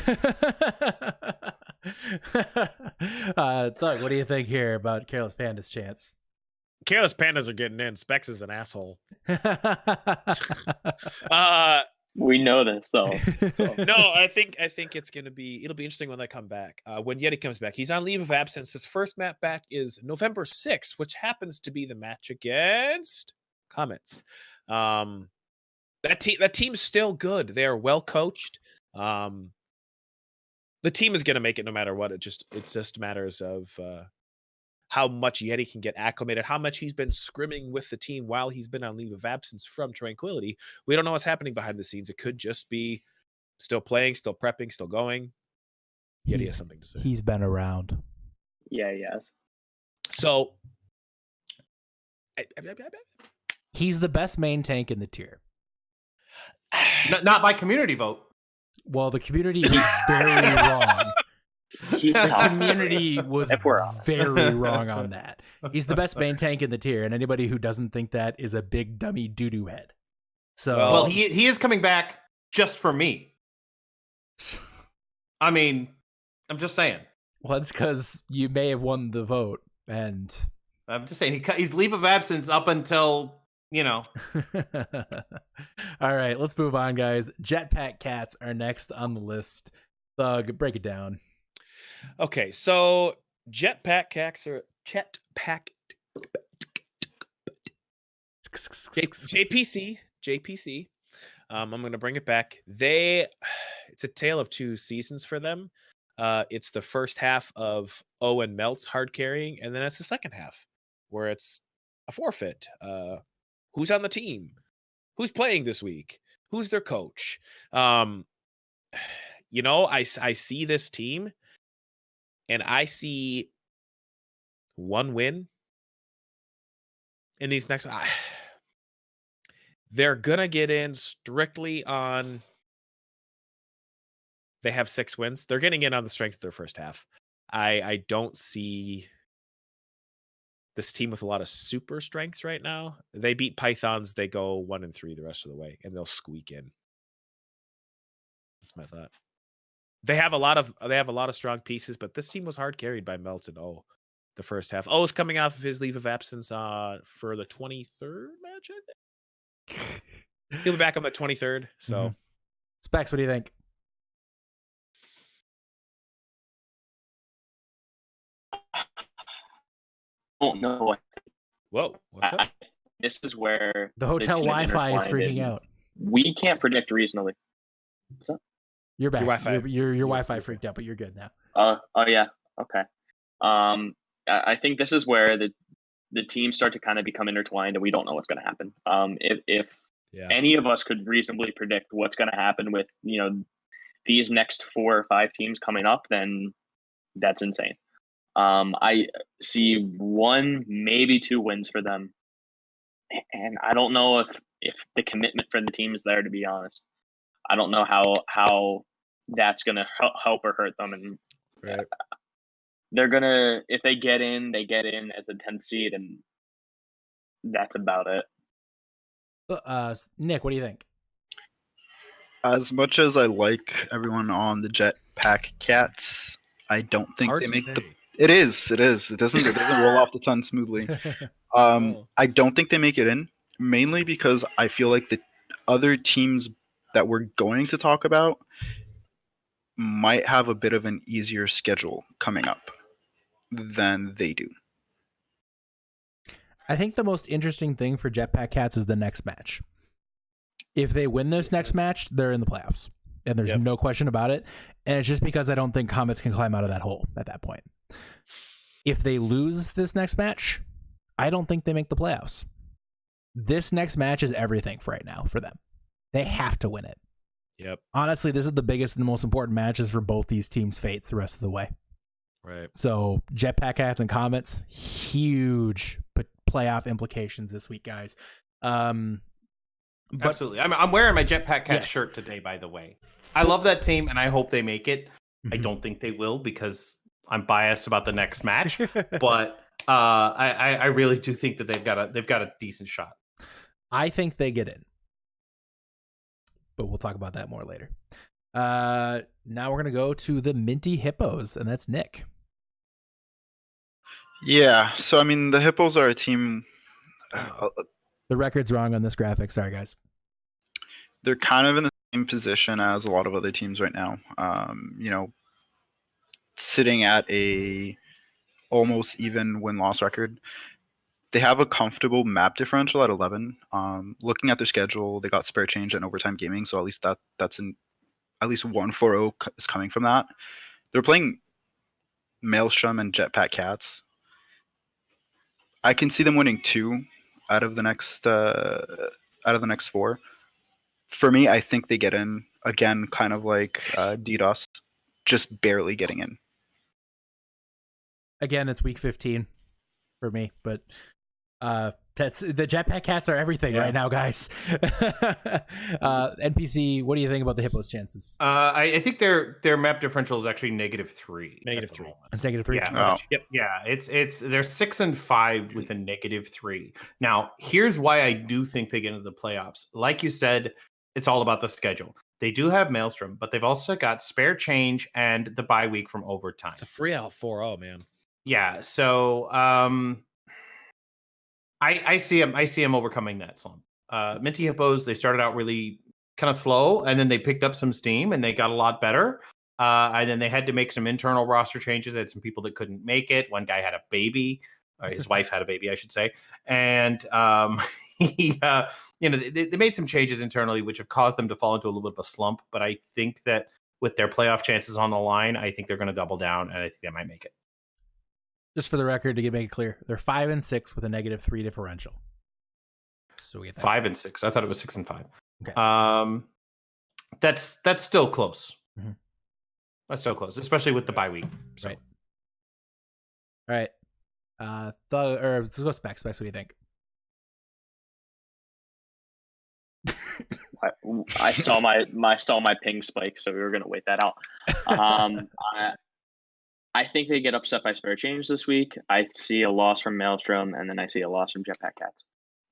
what do you think here about Careless Panda's chance? Careless Pandas are getting in. Specs is an asshole. We know this though. So. No, I think it'll be interesting when they come back. When Yeti comes back, he's on leave of absence. His first map back is November 6th, which happens to be the match against Comets. That team's still good. They are well coached. The team is going to make it no matter what. It just matters of how much Yeti can get acclimated, how much he's been scrimming with the team while he's been on leave of absence from Tranquility. We don't know what's happening behind the scenes. It could just be still playing, still prepping, still going. Yeti has something to say. He's been around. Yeah, he has. So he's the best main tank in the tier. Not by community vote. Well, the community is very wrong. The community was very wrong on that. He's the best main tank in the tier, and anybody who doesn't think that is a big dummy doo-doo head. So, well, he is coming back just for me. I mean, I'm just saying. Well, it's because you may have won the vote, and I'm just saying he's leave of absence up until, All right, let's move on, guys. Jetpack Cats are next on the list. Thug, break it down. Okay, so Jetpack Cats are JPC. I'm going to bring it back. It's a tale of two seasons for them. It's the first half of O and Melt's hard carrying, and then it's the second half where it's a forfeit. Who's on the team? Who's playing this week? Who's their coach? I see this team, and I see one win in these next. They're gonna get in strictly on. They have 6 wins. They're getting in on the strength of their first half. I don't see this team with a lot of super strengths right now. They beat Pythons. They go 1-3 the rest of the way, and they'll squeak in. That's my thought. They have a lot of strong pieces, but this team was hard carried by Melton. The first half. Is coming off of his leave of absence for the 23rd match, I think. He'll be back on the 23rd. So, Specs, what do you think? Oh no! Whoa! What's up? This is where the hotel Wi-Fi is freaking out. We can't predict reasonably. What's up? You're back. Your Wi-Fi. Your Wi-Fi freaked out, but you're good now. Oh yeah. Okay. I think this is where the teams start to kind of become intertwined, and we don't know what's going to happen. If any of us could reasonably predict what's going to happen with these next 4 or 5 teams coming up, then that's insane. I see 1, maybe 2 wins for them, and I don't know if the commitment for the team is there. To be honest, I don't know how that's going to help or hurt them, and right. They're gonna, if they get in as a 10th seed, and that's about it. Nick, what do you think? As much as I like everyone on the Jetpack Cats, I don't think Hard they to make say. the. It is. It doesn't roll off the tongue smoothly. I don't think they make it in, mainly because I feel like the other teams that we're going to talk about might have a bit of an easier schedule coming up than they do. I think the most interesting thing for Jetpack Cats is the next match. If they win this next match, they're in the playoffs, and there's no question about it. And it's just because I don't think Comets can climb out of that hole at that point. If they lose this next match, I don't think they make the playoffs. This next match is everything for right now for them. They have to win it. Yep. Honestly, this is the biggest and the most important matches for both these teams' fates the rest of the way. Right. So Jetpack Cats and Comets, huge playoff implications this week, guys. But Absolutely. I'm wearing my Jetpack Cats Yes. shirt today, by the way. I love that team, and I hope they make it. I Mhm. don't think they will because I'm biased about the next match. But I really do think that they've got a decent shot. I think they get in, but we'll talk about that more later. Now we're gonna go to the Minty Hippos, and that's Nick. Yeah, so I mean, the Hippos are a team. The record's wrong on this graphic. Sorry, guys. They're kind of in the same position as a lot of other teams right now. Sitting at a almost even win-loss record. They have a comfortable map differential at 11. Looking at their schedule, they got spare change and overtime gaming, so at least that's at least 1-4-0 is coming from that. They're playing Maelstrom and Jetpack Cats. I can see them winning 2 out of the next 4. For me, I think they get in again, kind of like DDoS, just barely getting in. Again, it's week 15 for me, but that's the Jetpack Cats are everything right now, guys. NPC, what do you think about the Hippos' chances? I think their map differential is actually -3. -3. It's -3. Yeah. Oh. Yep. Yeah. It's they're 6-5 with a -3. Now, here's why I do think they get into the playoffs. Like you said, it's all about the schedule. They do have Maelstrom, but they've also got spare change and the bye week from overtime. It's a free out 4-0, man. Yeah. So I see him overcoming that slump. Minty Hippos, they started out really kind of slow, and then they picked up some steam and they got a lot better. And then they had to make some internal roster changes. They had some people that couldn't make it. One guy had a baby, or his wife had a baby, I should say. And they made some changes internally, which have caused them to fall into a little bit of a slump. But I think that with their playoff chances on the line, I think they're going to double down, and I think they might make it. Just for the record, to make it clear, they're 5-6 with a -3 differential. So we get that. 5-6. I thought it was 6-5. Okay. That's still close. Mhm. That's still close, especially with the bye week. So. Right. All right. Let's go Specs. Specs, what do you think? I saw my ping spike, so we were gonna wait that out. I think they get upset by spare change this week. I see a loss from Maelstrom, and then I see a loss from Jetpack Cats.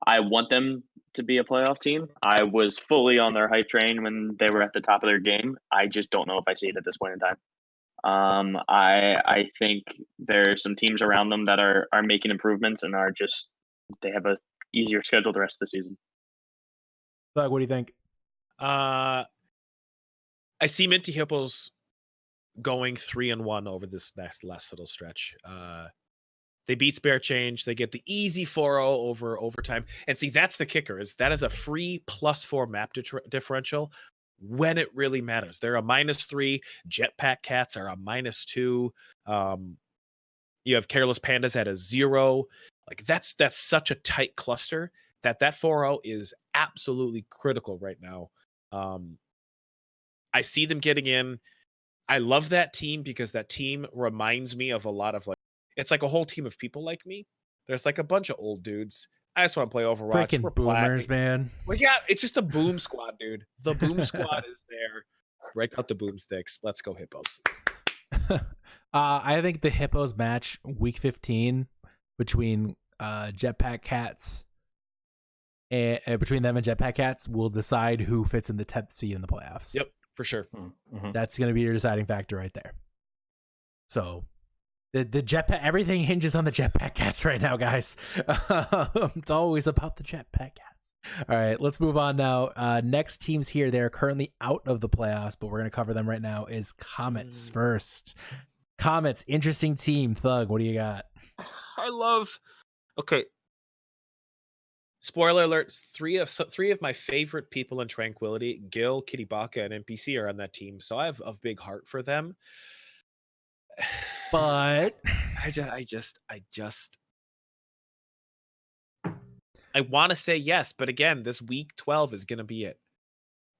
I want them to be a playoff team. I was fully on their hype train when they were at the top of their game. I just don't know if I see it at this point in time. I think there's some teams around them that are making improvements and they have a easier schedule the rest of the season. Doug, what do you think? I see Minty Hippos going 3-1 over this last little stretch. They beat spare change. They get the easy 4-0 over overtime. And see, that's the kicker, is that is a free +4 map differential when it really matters. They're a -3. Jetpack Cats are a -2. You have Careless Pandas at a 0. Like that's such a tight cluster that 4-0 is absolutely critical right now. I see them getting in. I love that team because that team reminds me of a lot of it's like a whole team of people like me. There's like a bunch of old dudes. I just want to play Overwatch. Freaking We're boomers, platinum. man. Well, yeah, it's just a boom squad, dude. The boom squad is there. Break out the boomsticks. Let's go Hippos. I think the Hippos match week 15 between Jetpack Cats and between them and Jetpack Cats will decide who fits in the 10th seed in the playoffs. Yep, for sure. Mm-hmm. That's going to be your deciding factor right there. So the Jetpack, everything hinges on the Jetpack Cats right now, guys. It's always about the Jetpack Cats. All right, let's move on now. Next teams here, they're currently out of the playoffs, but we're going to cover them right now, is Comets first. Comets, interesting team. Thug, what do you got? Okay. Spoiler alert, three of my favorite people in Tranquility, Gil, Kitty Baka, and NPC are on that team, so I have a big heart for them. But I want to say yes, but again, this week 12 is going to be it.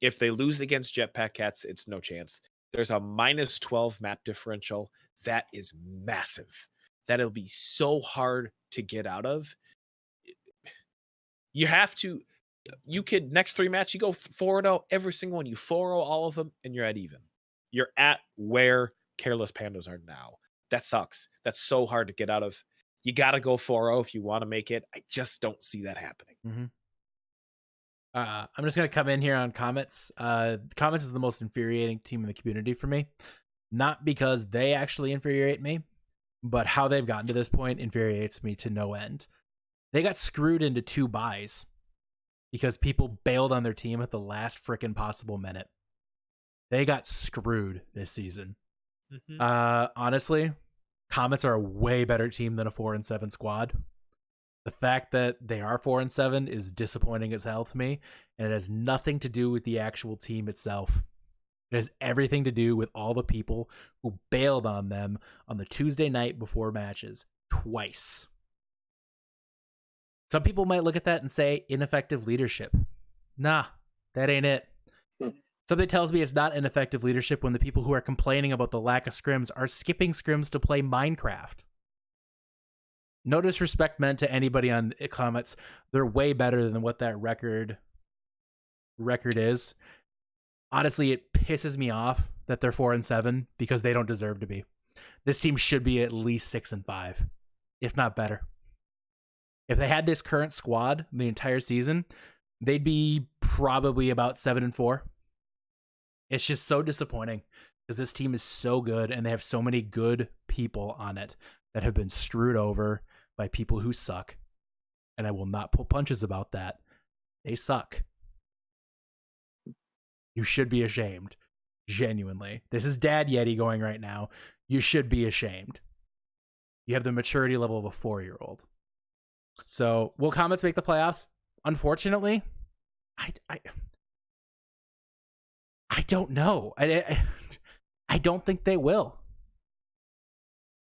If they lose against Jetpack Cats, it's no chance. There's a -12 map differential. That is massive. That'll be so hard to get out of. You have to. you could next 3 matches, you go 4-0 every single one. You 4-0 all of them, and you're at even. You're at where Careless Pandas are now. That sucks. That's so hard to get out of. You got to go 4-0 if you want to make it. I just don't see that happening. Mm-hmm. I'm just going to come in here on Comets. Comets is the most infuriating team in the community for me. Not because they actually infuriate me, but how they've gotten to this point infuriates me to no end. They got screwed into 2 buys because people bailed on their team at the last frickin' possible minute. They got screwed this season. Mm-hmm. Honestly, Comets are a way better team than a 4-7 squad. The fact that they are 4-7 is disappointing as hell to me, and it has nothing to do with the actual team itself. It has everything to do with all the people who bailed on them on the Tuesday night before matches twice. Some people might look at that and say ineffective leadership. Nah, that ain't it. Something tells me it's not ineffective leadership when the people who are complaining about the lack of scrims are skipping scrims to play Minecraft. No disrespect meant to anybody on Comets. They're way better than what that record is. Honestly, it pisses me off that they're 4-7 because they don't deserve to be. This team should be at least 6-5, if not better. If they had this current squad the entire season, they'd be probably about 7-4. It's just so disappointing because this team is so good and they have so many good people on it that have been screwed over by people who suck. And I will not pull punches about that. They suck. You should be ashamed. Genuinely. This is Dad Yeti going right now. You should be ashamed. You have the maturity level of a 4-year-old. So, will Comets make the playoffs? Unfortunately, I don't know. I don't think they will.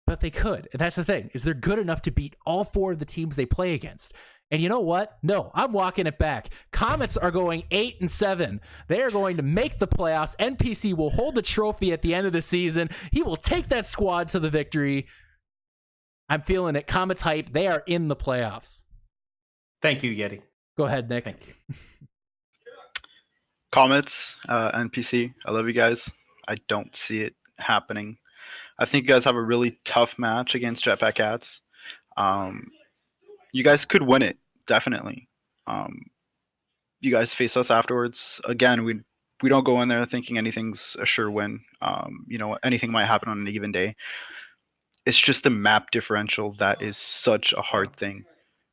But they could. And that's the thing, is they're good enough to beat all 4 of the teams they play against. And you know what? No, I'm walking it back. Comets are going 8-7. They are going to make the playoffs. NPC will hold the trophy at the end of the season. He will take that squad to the victory. I'm feeling it. Comets hype. They are in the playoffs. Thank you, Yeti. Go ahead, Nick. Thank you. Comets, NPC, I love you guys. I don't see it happening. I think you guys have a really tough match against Jetpack Cats. You guys could win it, definitely. You guys face us afterwards. Again, we don't go in there thinking anything's a sure win. Anything might happen on an even day. It's just the map differential that is such a hard thing.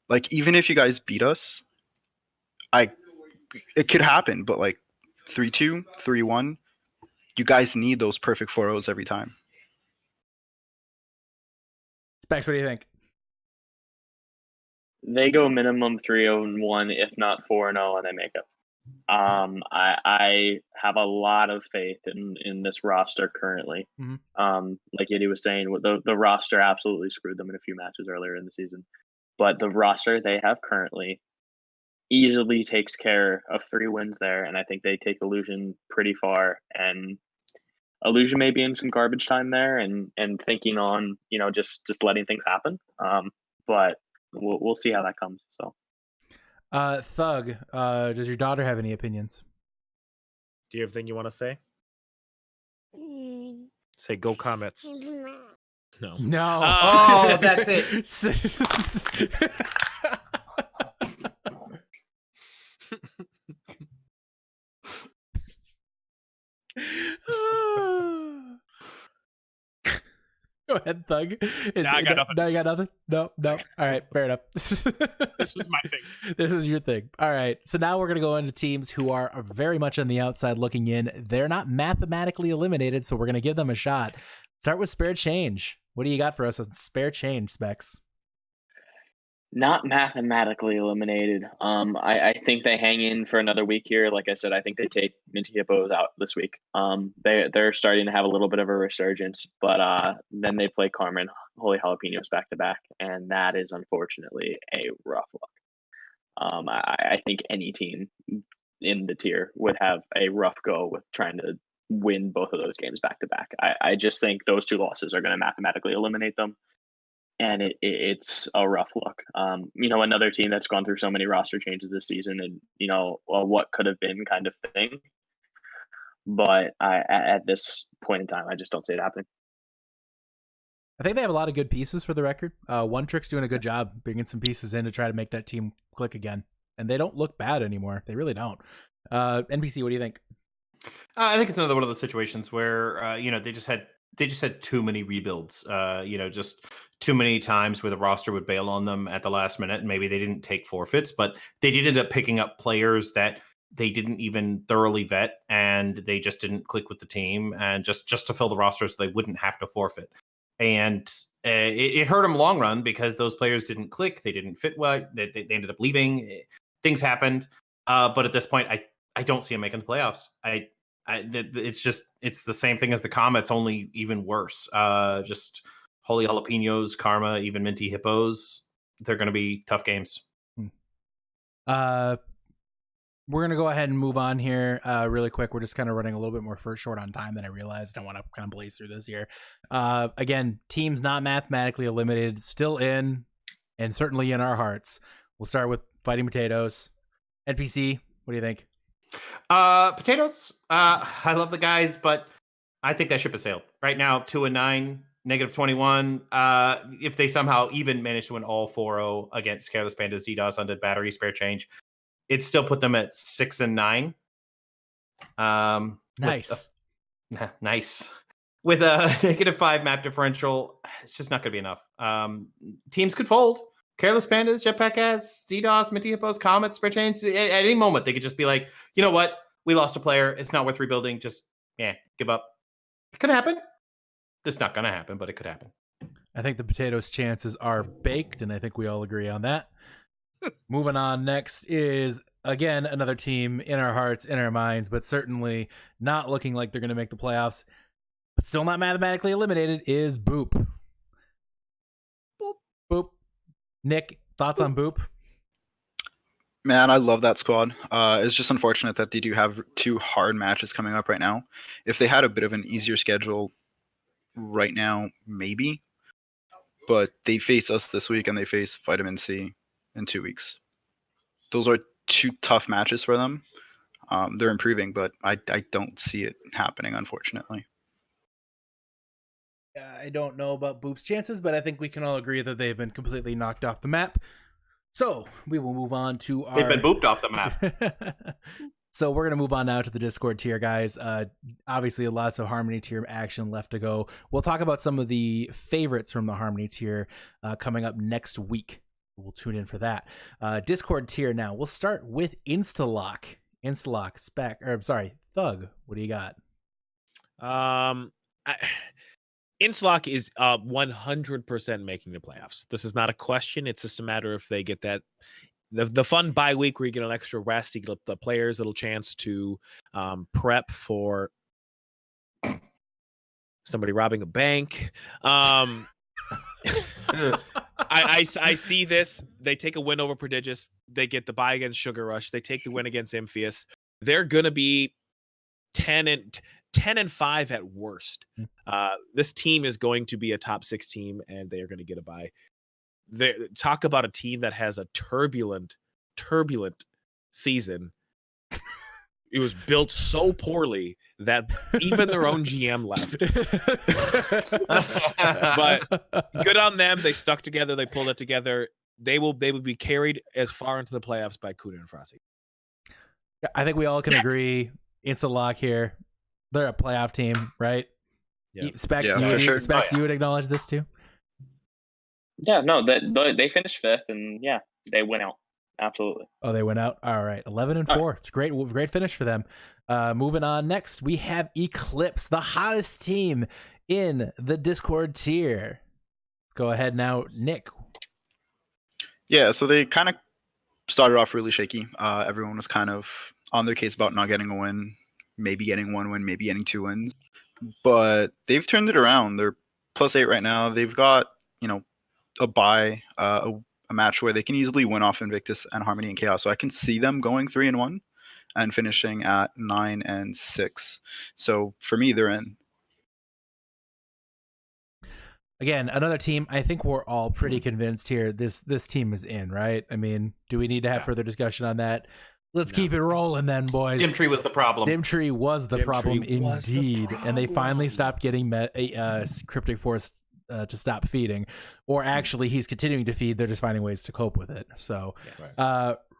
Like, even if you guys beat us, it could happen, but like 3-2, 3-1, you guys need those perfect 4-0s every time. Specs, what do you think? They go minimum 3-1, if not 4-0, and they make it. I have a lot of faith in this roster currently. Mm-hmm. Like Yeti was saying, the roster absolutely screwed them in a few matches earlier in the season. But the roster they have currently easily takes care of 3 wins there, and I think they take Illusion pretty far. And Illusion may be in some garbage time there, and thinking on just letting things happen. But we'll see how that comes. So, Thug, does your daughter have any opinions? Do you have anything you want to say? Say go Comets. No. Oh, that's it. Go ahead, Thug. I got nothing. No, you got nothing? No. All right, fair enough. This was my thing. This was your thing. All right, so now we're going to go into teams who are very much on the outside looking in. They're not mathematically eliminated, so we're going to give them a shot. Start with Spare Change. What do you got for us on Spare Change, Specs? Not mathematically eliminated. I think they hang in for another week here. Like I said, I think they take Minty Hippos out this week. They're starting to have a little bit of a resurgence, but then they play Carmen Holy Jalapenos back to back, and that is unfortunately a rough look. I think any team in the tier would have a rough go with trying to win both of those games back to back. I just think those 2 losses are going to mathematically eliminate them. and it's a rough look. Another team that's gone through so many roster changes this season, and what could have been kind of thing. But at this point in time, I just don't see it happening. I think they have a lot of good pieces for the record. One Trick's doing a good job bringing some pieces in to try to make that team click again, and they don't look bad anymore. They really don't. NPC, what do you think? I think it's another one of those situations where they just had too many rebuilds. Just too many times where the roster would bail on them at the last minute, and maybe they didn't take forfeits, but they did end up picking up players that they didn't even thoroughly vet, and they just didn't click with the team, and just to fill the roster so they wouldn't have to forfeit. And it hurt them long run because those players didn't click, they didn't fit well, they ended up leaving. Things happened, but at this point, I don't see them making the playoffs. It's the same thing as the Comets, only even worse. Just Holy Jalapenos, Karma, even Minty Hippos. They're going to be tough games. We're going to go ahead and move on here really quick. We're just kind of running a little bit more short on time than I realized. I want to kind of blaze through this here. Again, teams not mathematically eliminated, still in, and certainly in our hearts. We'll start with Fighting Potatoes. NPC, what do you think? Potatoes, I love the guys, but I think that ship has sailed. Right now, 2-9, -21. If they somehow even manage to win all 4-0 against Careless Pandas, DDoS, Undead Battery, Spare Change, it still put them at 6-9. Nice. Nice. With a -5 map differential, it's just not going to be enough. Teams could fold. Careless Pandas, Jetpack Ass, DDoS, Minty Hippos, Comets, Spare Change. At any moment, they could just be like, you know what? We lost a player. It's not worth rebuilding. Just, give up. It could happen. It's not going to happen, but it could happen. I think the Potatoes' chances are baked, and I think we all agree on that. Moving on, next is, again, another team in our hearts, in our minds, but certainly not looking like they're going to make the playoffs, but still not mathematically eliminated, is Boop. Boop. Nick, thoughts on Boop? Man, I love that squad. It's just unfortunate that they do have 2 hard matches coming up right now. If they had a bit of an easier schedule right now, maybe. But they face us this week, and they face Vitamin C in 2 weeks. Those are 2 tough matches for them. They're improving, but I don't see it happening, unfortunately. I don't know about Boop's chances, but I think we can all agree that they've been completely knocked off the map. So we will move on to our... They've been booped off the map. So we're going to move on now to the Discord tier, guys. Obviously, lots of Harmony tier action left to go. We'll talk about some of the favorites from the Harmony tier coming up next week. We'll tune in for that. Discord tier now. We'll start with Instalock. Thug. What do you got? Instalock is 100% making the playoffs. This is not a question. It's just a matter if they get that the fun bye week where you get an extra rest, you get the players a little chance to prep for somebody robbing a bank. I see this. They take a win over Prodigious. They get the bye against Sugar Rush. They take the win against Amphius. They're gonna be 10-5 at worst. This team is going to be a top 6 team, and they are going to get a bye. Talk about a team that has a turbulent season. It was built so poorly that even their own GM left. But good on them. They stuck together. They pulled it together. They will be carried as far into the playoffs by Kuda and Frosty. I think we all can agree. Instalock here. They're a playoff team, right? Yeah. Specs, sure. you would acknowledge this too? Yeah, no, they finished 5th, and yeah, they went out. Absolutely. Oh, they went out. All right, 11-4. It's great finish for them. Moving on, next we have Eclipse, the hottest team in the Discord tier. Let's go ahead now, Nick. Yeah, so they kind of started off really shaky. Everyone was kind of on their case about not getting a win, maybe getting 1 win, maybe getting 2 wins. But they've turned it around. They're +8 right now. They've got, a bye, a match where they can easily win off Invictus and Harmony and Chaos. So I can see them going 3-1 and finishing at 9-6. So for me, they're in. Again, another team. I think we're all pretty convinced here. This team is in, right? I mean, do we need to have further discussion on that? Let's keep it rolling, then, boys. Dimtree was the problem. Dimtree was the problem indeed, and they finally stopped getting Cryptic Force to stop feeding, or actually, he's continuing to feed. They're just finding ways to cope with it. So,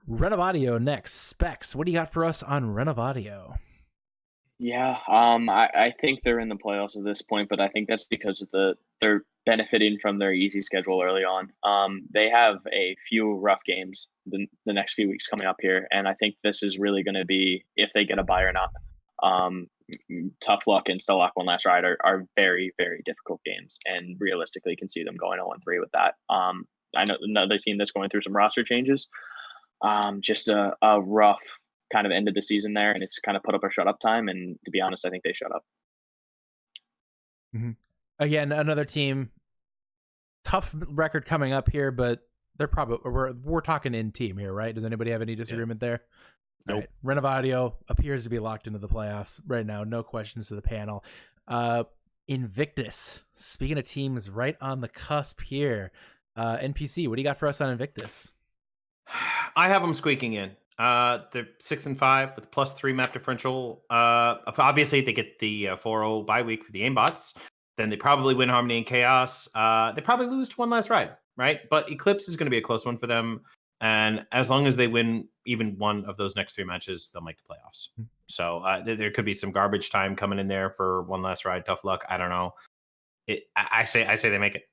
Renovadio next. Specs, what do you got for us on Renovadio? Yeah, I think they're in the playoffs at this point, but I think that's because of they're benefiting from their easy schedule early on. They have a few rough games the next few weeks coming up here, and I think this is really going to be if they get a bye or not. Tough Luck and Stellac One Last Ride are very, very difficult games, and realistically can see them going 0-3 with that. I know another team that's going through some roster changes. Just a rough kind of ended the season there, and it's kind of put up a shut up time, and to be honest, I think they shut up. Again, another team, tough record coming up here, but they're probably we're talking in team here, right? Does anybody have any disagreement there? Nope. Right. Renovadio appears to be locked into the playoffs right now. No questions to the panel. Invictus, speaking of teams right on the cusp here, NPC, what do you got for us on Invictus? I have them squeaking in. They're 6-5 with +3 map differential. Obviously, they get the 4-0 bye week for the aimbots. Then they probably win Harmony and Chaos. They probably lose to One Last Ride, right? But Eclipse is going to be a close one for them. And as long as they win even one of those next 3 matches, they'll make the playoffs. So there could be some garbage time coming in there for One Last Ride. Tough luck. I don't know. I say they make it.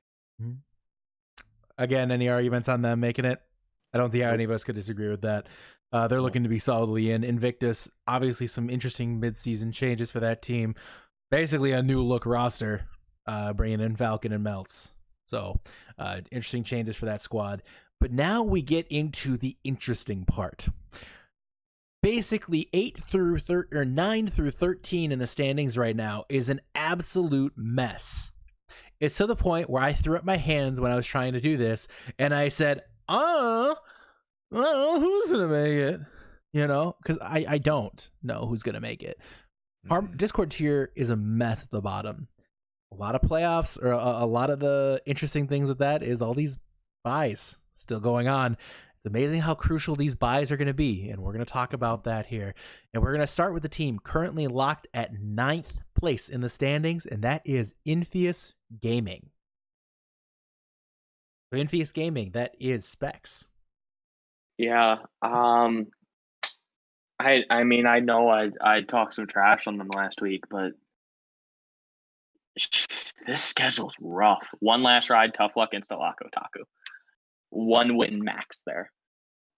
Again, any arguments on them making it? I don't think any of us could disagree with that. They're looking to be solidly in. Invictus, obviously some interesting mid-season changes for that team. Basically a new look roster, bringing in Falcon and Melts. So interesting changes for that squad. But now we get into the interesting part. Basically 9 through 13 in the standings right now is an absolute mess. It's to the point where I threw up my hands when I was trying to do this, and I said, I don't know who's going to make it, because I don't know who's going to make it. Our Discord tier is a mess at the bottom. A lot of playoffs, or a lot of the interesting things with that is all these buys still going on. It's amazing how crucial these buys are going to be, and we're going to talk about that here. And we're going to start with the team currently locked at 9th place in the standings, and that is Infeus Gaming. For Infeus Gaming, that is Specs. Yeah. I mean, I know I talked some trash on them last week, but this schedule's rough. One Last Ride, Tough Luck, and Stellac Otaku. 1 win max there.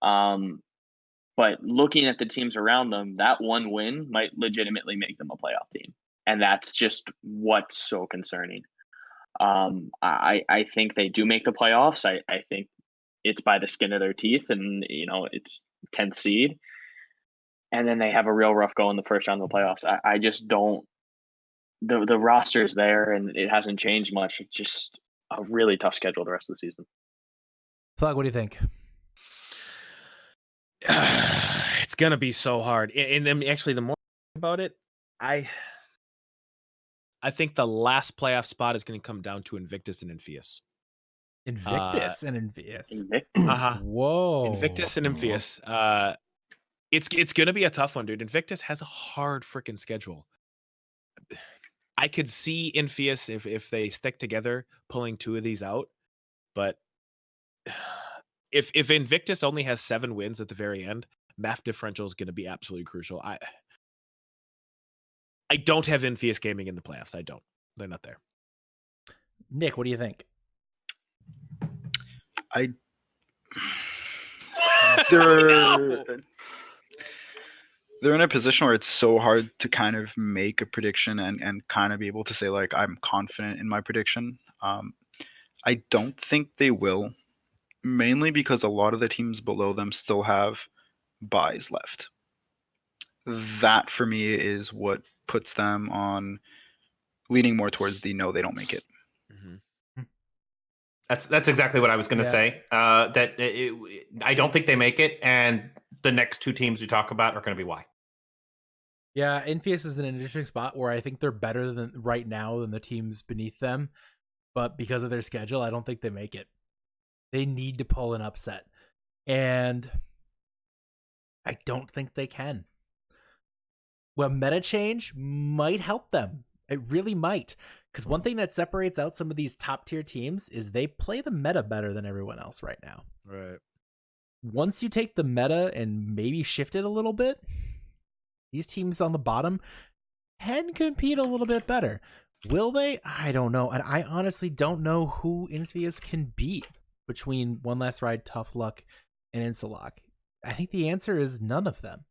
But looking at the teams around them, that 1 win might legitimately make them a playoff team. And that's just what's so concerning. I think they do make the playoffs. I think it's by the skin of their teeth, and it's 10th seed, and then they have a real rough go in the first round of the playoffs. I just don't. The roster's there, and it hasn't changed much. It's just a really tough schedule the rest of the season. Flag, what do you think? It's gonna be so hard, and then actually, the more about it, I think the last playoff spot is going to come down to Invictus and Infeus. Invictus and Infeus. Whoa. Invictus and Infeus. It's going to be a tough one, dude. Invictus has a hard freaking schedule. I could see Infeus if they stick together pulling 2 of these out, but if Invictus only has 7 wins at the very end, math differential is going to be absolutely crucial. I don't have Infeus Gaming in the playoffs. I don't. They're not there. Nick, what do you think? They're in a position where it's so hard to kind of make a prediction and kind of be able to say, like, I'm confident in my prediction. I don't think they will, mainly because a lot of the teams below them still have buys left. That, for me, is what puts them on leaning more towards the no, they don't make it. That's exactly what I was going to say. I don't think they make it, and the next 2 teams we talk about are going to be why. Yeah, Infeus is in an interesting spot where I think they're better than right now than the teams beneath them. but because of their schedule, I don't think they make it. They need to pull an upset, and I don't think they can. Well, meta change might help them. It really might. Because one thing that separates out some of these top tier teams is they play the meta better than everyone else right now. Right. Once you take the meta and maybe shift it a little bit, these teams on the bottom can compete a little bit better. Will they? I don't know. And I honestly don't know who Infius can beat between One Last Ride, Tough Luck, and Instalock. I think the answer is none of them.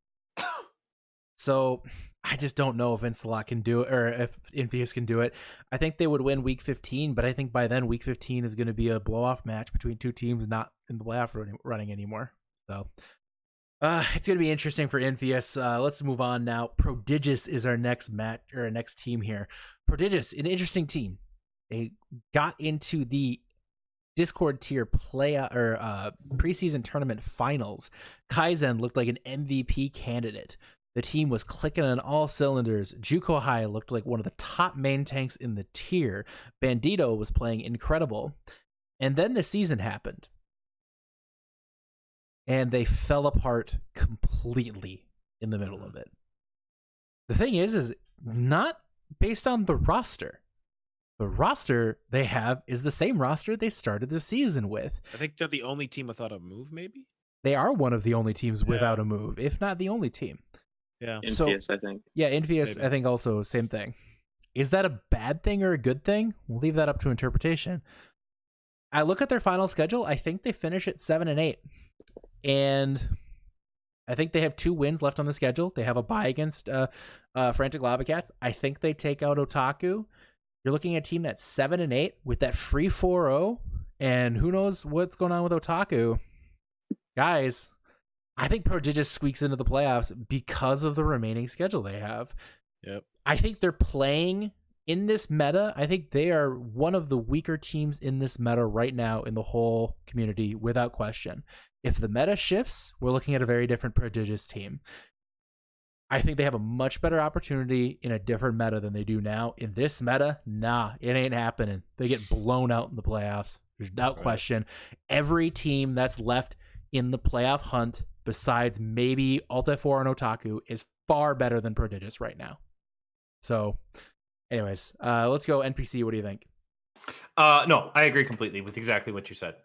So I just don't know if Instalock can do it or if Infius can do it. I think they would win week 15, but I think by then week 15 is going to be a blow-off match between two teams not in the playoff running anymore. So it's going to be interesting for Infius. Let's move on now. Prodigious is our next match or our next team here. Prodigious, an interesting team. They got into the Discord tier preseason tournament finals. Kaizen looked like an MVP candidate. The team was clicking on all cylinders. Juko High looked like one of the top main tanks in the tier. Bandito was playing incredible. And then the season happened. And they fell apart completely in the middle of it. The thing is not based on the roster. The roster they have is the same roster they started the season with. I think they're the only team without a move, maybe? They are one of the only teams without a move, if not the only team. Yeah. Infius, I think. Yeah, Infius, Maybe. I think also same thing. Is that a bad thing or a good thing? We'll leave that up to interpretation. I look at their final schedule. I think they finish at 7-8. And I think they have 2 wins left on the schedule. They have a bye against Frantic Lava Cats. I think they take out Otaku. You're looking at a team that's 7-8 with that free 4-0. And who knows what's going on with Otaku. Guys, I think Prodigious squeaks into the playoffs because of the remaining schedule they have. Yep. I think they're playing in this meta. I think they are one of the weaker teams in this meta right now in the whole community, without question. If the meta shifts, we're looking at a very different Prodigious team. I think they have a much better opportunity in a different meta than they do now. In this meta, nah, it ain't happening. They get blown out in the playoffs. There's without question. Every team that's left in the playoff hunt, besides maybe Alta 4 and Otaku, is far better than Prodigious right now. So, anyways, let's go NPC. What do you think? No, I agree completely with exactly what you said.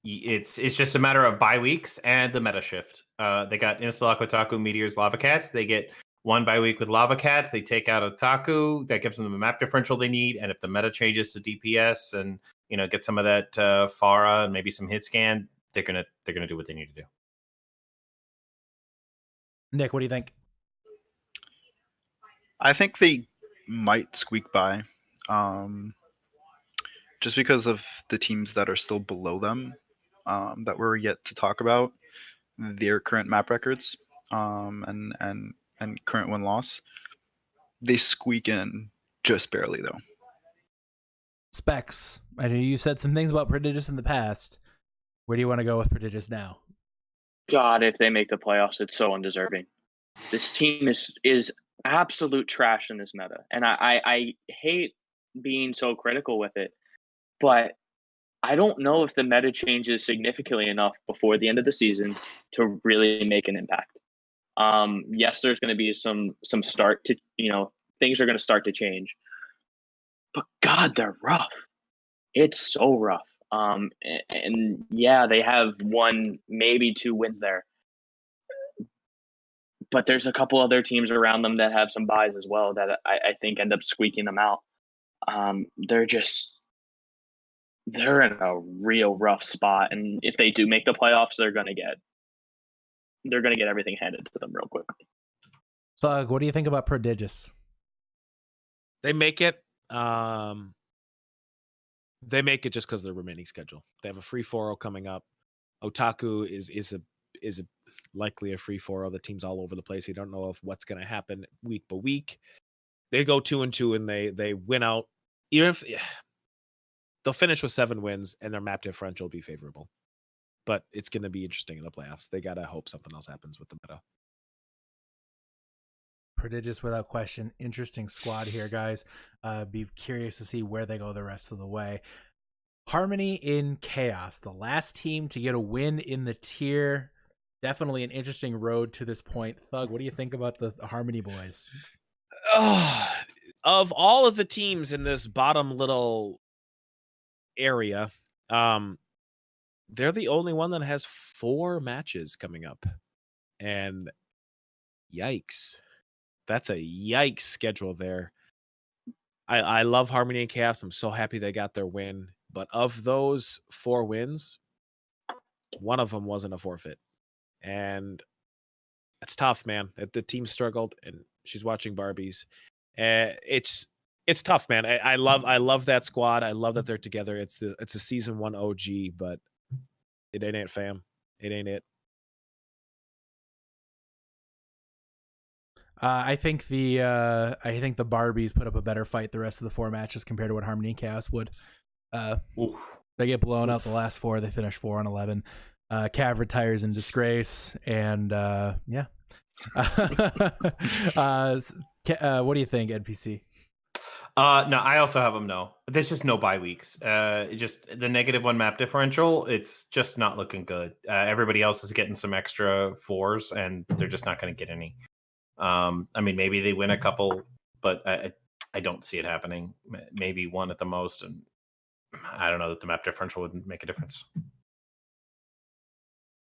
It's just a matter of bye weeks and the meta shift. They got Instalock, Otaku, Meteors, Lava Cats. They get 1 bye week with Lava Cats. They take out Otaku. That gives them the map differential they need. And if the meta changes to DPS and get some of that Pharah and maybe some hit scan, they're gonna do what they need to do. Nick, what do you think? I think they might squeak by, just because of the teams that are still below them, that we're yet to talk about, their current map records, and current win-loss. They squeak in just barely, though. Specs. I know you said some things about Prodigious in the past. Where do you want to go with Prodigious now? God, if they make the playoffs, it's so undeserving. This team is absolute trash in this meta. And I hate being so critical with it, but I don't know if the meta changes significantly enough before the end of the season to really make an impact. Yes, there's going to be some start to, things are going to start to change. But God, they're rough. It's so rough. And yeah, they have 1, maybe 2 wins there. But there's a couple other teams around them that have some buys as well that I think end up squeaking them out. They're in a real rough spot, and if they do make the playoffs, they're gonna get everything handed to them real quickly. Thug, what do you think about Prodigious? They make it. They make it just because of the remaining schedule. They have a free 4-0 coming up. Otaku is likely a free 4-0. The team's all over the place. They don't know if what's going to happen week by week. They go 2-2 and they win out. Even if they'll finish with 7 wins and their map differential will be favorable. But it's going to be interesting in the playoffs. They got to hope something else happens with the meta. Prodigious without question. Interesting squad here, guys. Be curious to see where they go the rest of the way. Harmony in Chaos, the last team to get a win in the tier. Definitely an interesting road to this point. Thug, what do you think about the Harmony boys? Of all of the teams in this bottom little area, they're the only one that has 4 matches coming up. And yikes. That's a yikes schedule there. I love Harmony and Chaos. I'm so happy they got their win. But of those 4 wins, one of them wasn't a forfeit. And it's tough, man. The team struggled, and she's watching Barbies. It's tough, man. I love that squad. I love that they're together. It's a season 1 OG, but it ain't it, fam. It ain't it. I think the Barbies put up a better fight the rest of the 4 matches compared to what Harmony and Chaos would. They get blown out the last 4. They finish 4-11. Cav retires in disgrace, and yeah. What do you think, NPC? No, I also have them. No, there's just no bye weeks. Just the -1 map differential. It's just not looking good. Everybody else is getting some extra 4s, and they're just not going to get any. I mean, maybe they win a couple, but I don't see it happening. Maybe 1 at the most, and I don't know that the map differential would make a difference.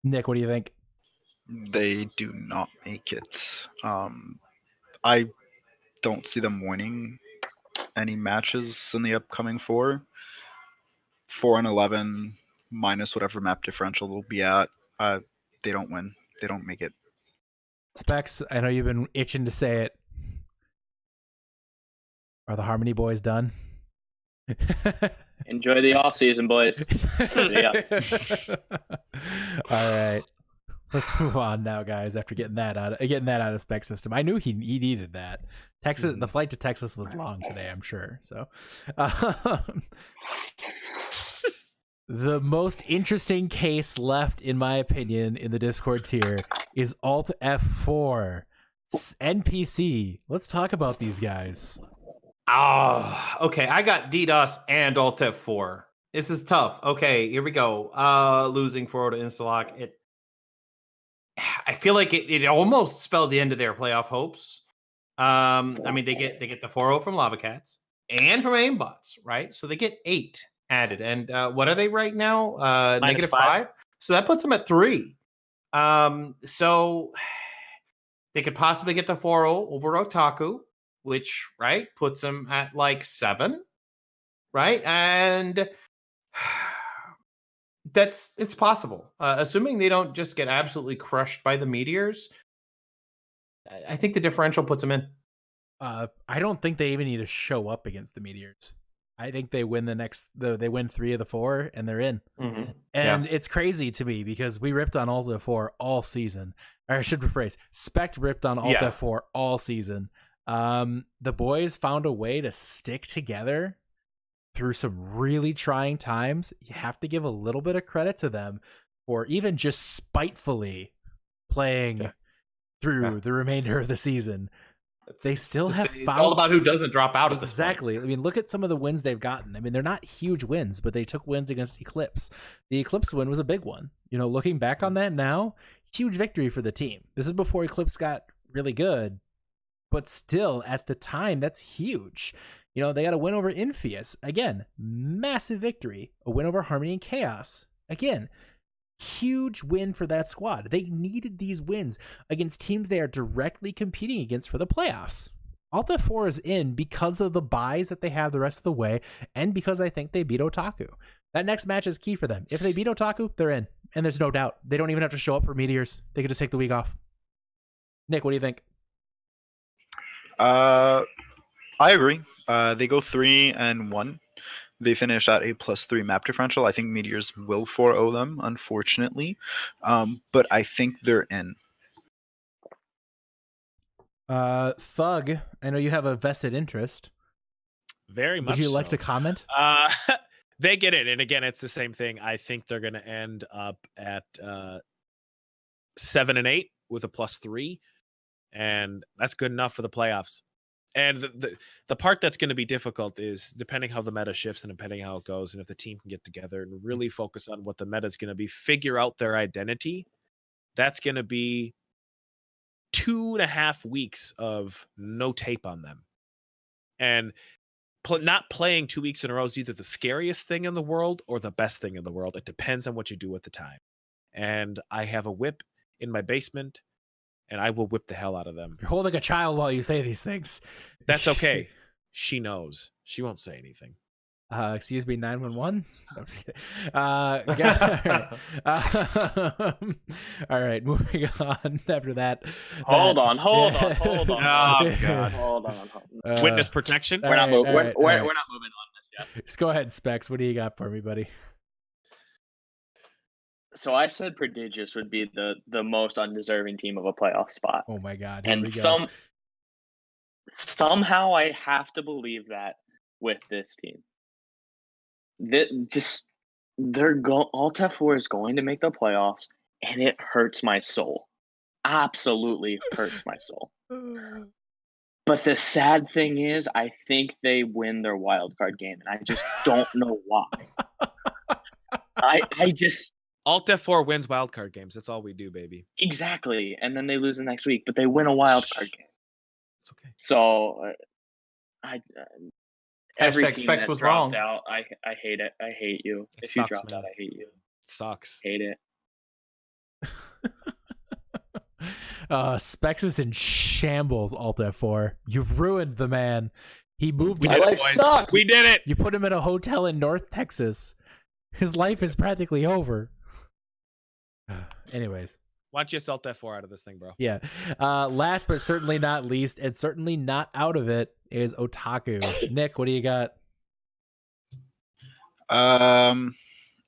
Nick, what do you think? They do not make it. I don't see them winning any matches in the upcoming 4. 4-11 minus whatever map differential they'll be at. They don't win. They don't make it. Specs, I know you've been itching to say it. Are the Harmony boys done? Enjoy the off season, boys. Yeah. All right. Let's move on now, guys. After getting that out of Spec System, I knew he needed that. Texas, the flight to Texas was long today, I'm sure. So, the most interesting case left, in my opinion, in the Discord tier is Alt F4 NPC. Let's talk about these guys. Oh, okay. I got DDoS and Alt F4. This is tough. Okay, here we go. Losing 4 to Instalock. I feel like it almost spelled the end of their playoff hopes. I mean, they get the 4-0 from Lava Cats and from Aimbots, right? So they get 8 added. And what are they right now? -5. So that puts them at 3. So they could possibly get the 4-0 over Otaku, which, right, puts them at like 7, right? And it's possible. Assuming they don't just get absolutely crushed by the Meteors, I think the differential puts them in. I don't think they even need to show up against the Meteors. I think they win they win 3 of the 4 and they're in. Mm-hmm. And it's crazy to me because we ripped on Alt F4 all season. Or I should rephrase, Spect ripped on Alt F4 all season. The boys found a way to stick together through some really trying times. You have to give a little bit of credit to them for even just spitefully playing through the remainder of the season. They still have found... It's all about who doesn't drop out at this point. Exactly. I mean, look at some of the wins they've gotten. I mean, they're not huge wins, but they took wins against Eclipse. The Eclipse win was a big one. You know, looking back on that now, huge victory for the team. This is before Eclipse got really good, but still, at the time, that's huge. You know, they got a win over Infius. Again, massive victory. A win over Harmony and Chaos. Again, huge win for that squad. They needed these wins against teams they are directly competing against for the playoffs. Alt F4 is in because of the buys that they have the rest of the way, and because I think they beat Otaku. That next match is key for them. If they beat Otaku, they're in. And there's no doubt. They don't even have to show up for Meteors. They could just take the week off. Nick, what do you think? I agree. They go 3-1. They finish at a +3 map differential. I think Meteors will 4-0 them, unfortunately. But I think they're in. Thug, I know you have a vested interest. Very much. Would you like so. to comment? They get it. And again, it's the same thing. I think they're going to end up at 7-8 with a +3. and that's good enough for the playoffs. And the part that's going to be difficult is depending how the meta shifts and depending how it goes, and if the team can get together and really focus on what the meta is going to be, figure out their identity. That's going to be 2.5 weeks of no tape on them, and not playing 2 weeks in a row is either the scariest thing in the world or the best thing in the world. It depends on what you do at the time. And I have a whip in my basement, and I will whip the hell out of them. You're holding a child while you say these things. That's okay. She knows. She won't say anything. Excuse me, 911? No, I'm just kidding. All right, moving on after that. Hold on. Oh, God. Hold on. Witness protection? We're not moving. all right. We're not moving on this yet. Just go ahead, Specs. What do you got for me, buddy? So I said Prodigious would be the most undeserving team of a playoff spot. Oh my God. Here And we go. somehow I have to believe that with this team. Alt 4 is going to make the playoffs, and it hurts my soul. Absolutely hurts my soul. But the sad thing is, I think they win their wild card game, and I just don't know why. I just Alt F4 wins wildcard games. That's all we do, baby. exactly, and then they lose the next week, but they win a wild card game. It's okay. So every Hashtag team Specs that was dropped wrong. out, I hate it. I hate you. It If you sucks, dropped man. out, I hate you. Sucks. Hate it. Specs is in shambles, Alt F4. You've ruined the man. He moved. My life sucks. We did it. You put him in a hotel in North Texas. His life is practically over. Anyways. Why don't you Alt F4 out of this thing, bro? Yeah. Last but certainly not least, and certainly not out of it, is Otaku. Nick, what do you got?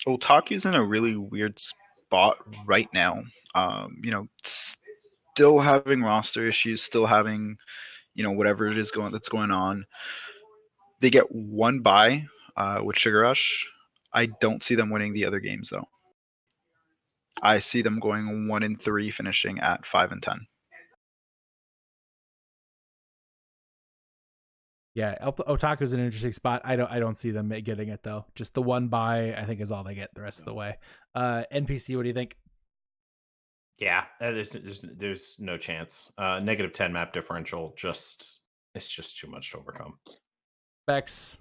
Otaku's in a really weird spot right now. Still having roster issues, still having, whatever it is that's going on. They get one bye with Sugar Rush. I don't see them winning the other games though. I see them going 1-3, finishing at 5-10. Yeah, Otaku's an interesting spot. I don't see them getting it though. Just the one bye, I think, is all they get the rest of the way. NPC, what do you think? Yeah, there's no chance. -10 map differential, it's just too much to overcome. Bex.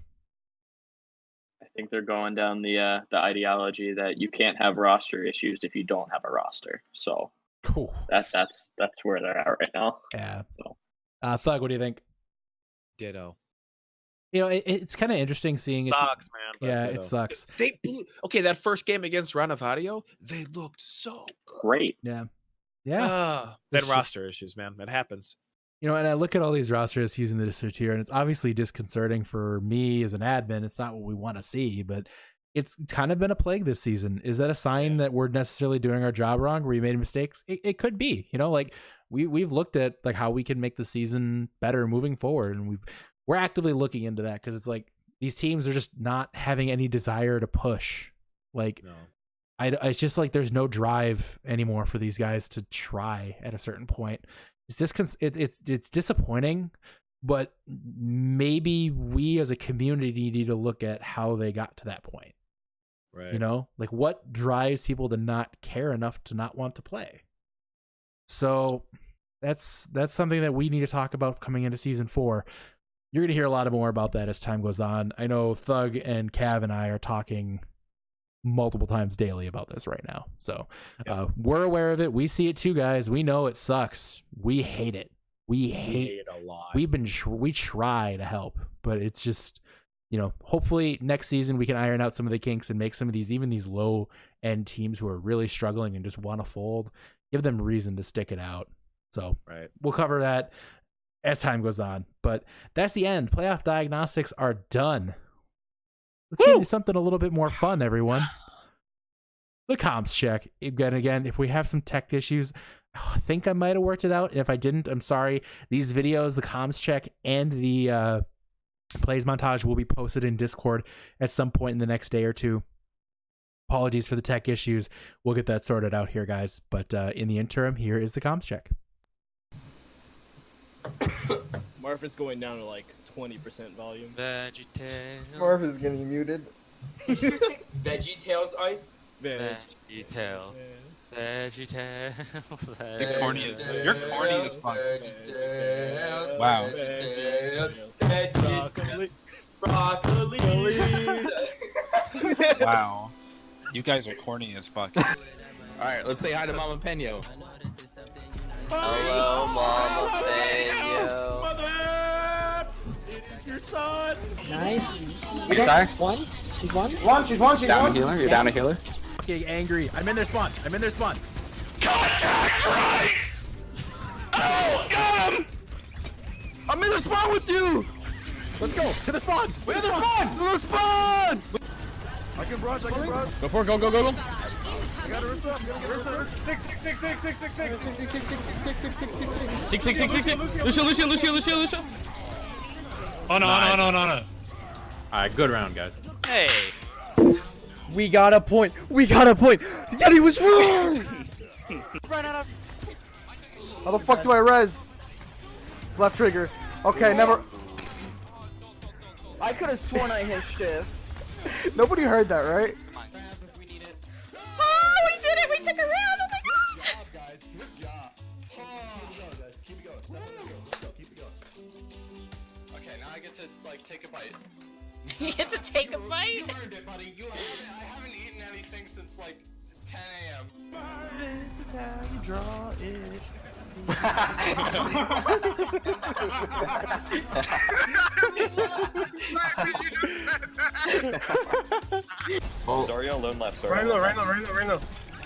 I think they're going down the ideology that you can't have roster issues if you don't have a roster. So Cool. that's where they're at right now. Yeah. So. Thug, what do you think? Ditto. It's kind of interesting seeing Sucks, man. But Yeah, ditto. it sucks. They blew. Okay, that first game against Ranavadio, they looked so good. Great. Yeah. Then It's just- roster issues, man. That happens. And I look at all these rosters using this tier, and it's obviously disconcerting for me as an admin. It's not what we want to see, but it's kind of been a plague this season. Is that a sign that we're necessarily doing our job wrong? Where we made mistakes? It could be. We've looked at like how we can make the season better moving forward, and we're actively looking into that because it's like these teams are just not having any desire to push. Like, No. it's just like there's no drive anymore for these guys to try at a certain point. It's disappointing, but maybe we as a community need to look at how they got to that point. Right. Like what drives people to not care enough to not want to play. So that's something that we need to talk about coming into season 4. You're going to hear a lot more about that as time goes on. I know Thug and Cav and I are talking multiple times daily about this right now. So we're aware of it. We see it too, guys. We know it sucks. We hate it. We hate it a lot. We try to help, but it's just, hopefully next season we can iron out some of the kinks and make some of these low end teams who are really struggling and just want to fold, give them reason to stick it out. So Right. we'll cover that as time goes on, but that's the end. Playoff diagnostics are done. Let's get into something a little bit more fun, everyone. The comms check. Again, if we have some tech issues, I think I might have worked it out. And if I didn't, I'm sorry. These videos, the comms check and the plays montage will be posted in Discord at some point in the next day or two. Apologies for the tech issues. We'll get that sorted out here, guys. But in the interim, here is the comms check. Marf is going down to like 20% volume. VeggieTales. Marv is getting muted. VeggieTales ice. VeggieTales. VeggieTales. You're corny as fuck. VeggieTales. Wow. VeggieTales. Broccoli. Wow. You guys are corny as fuck. Alright, let's say hi to Mama Peno. Hello, Mama Peno. Mother! It is your son! Nice. Sorry? One? She's one? She's one. Down a healer? You're down a healer? Fucking angry. I'm in their spawn. Contact right! Oh, got him! I'm in the spawn with you! Let's go to the spawn. We're in the spawn! To the spawn! I can brush. Go for it, go. I got a wrist up. Six. Lucio. On. Alright, good round, guys. Hey. We got a point. Yeti was wrong. How the fuck do I res? Left trigger. Okay, never. I could have sworn I hit shift. Nobody heard that, right? Oh, we did it! We took a round! Oh my Okay, now I get to, like, take a bite. god! You get to take a bite? You earned it, buddy. You earned it. I haven't eaten anything since, like, 10 a.m. This is how you draw it. Sorry, alone left. Sorry. Run.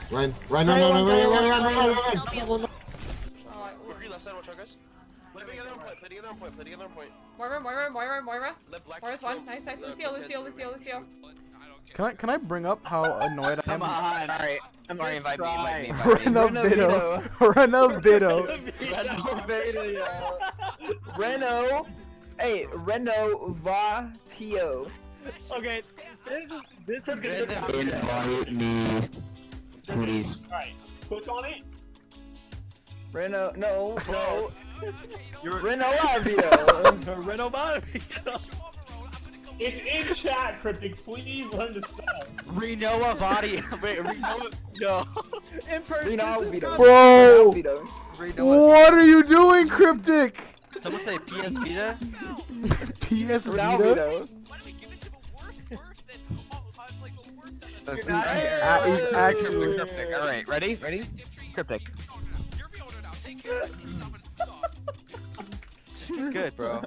Where Left side, watch out, guys. Play together on point. Moira. Moira's one. Nice. Lucio. Can I bring up how annoyed I am? Come on. Alright. I'm already inviting me. Renovito. Reno. Hey, Renovatio. Okay, this is gonna be. Invite me, please. Alright, click on it. No. Renovation. It's in chat, Cryptic. Please learn to spell. Renoa body. Wait, Renoa. No. In person. Bro, what are you doing, Cryptic? Someone say PS Vita? PS Vita? He's actually. Alright, ready? Cryptic. Good, bro.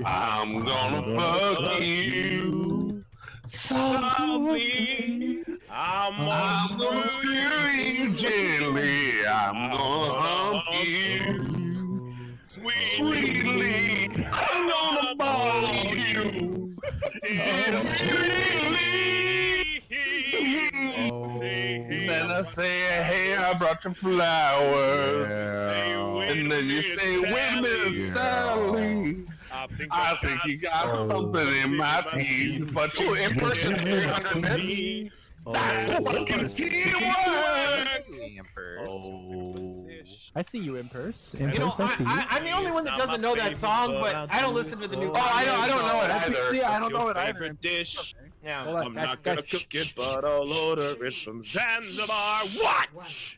I'm gonna fuck you softly. I'm gonna steer you gently. I'm gonna hump you sweetly. I'm gonna ball you sweetly. Then I say, hey, I brought you flowers. And then you say, wait a minute, Sally. I think you got something in my teeth, but you in person 300 bits. That's fucking teamwork. I see you in purse. I'm the only one that doesn't know that song, but I don't listen to the new. Oh, I don't know it either. Yeah, I don't know it either. Favorite dish. Yeah. I'm not gonna cook it, but I'll order it from Zanzibar. What?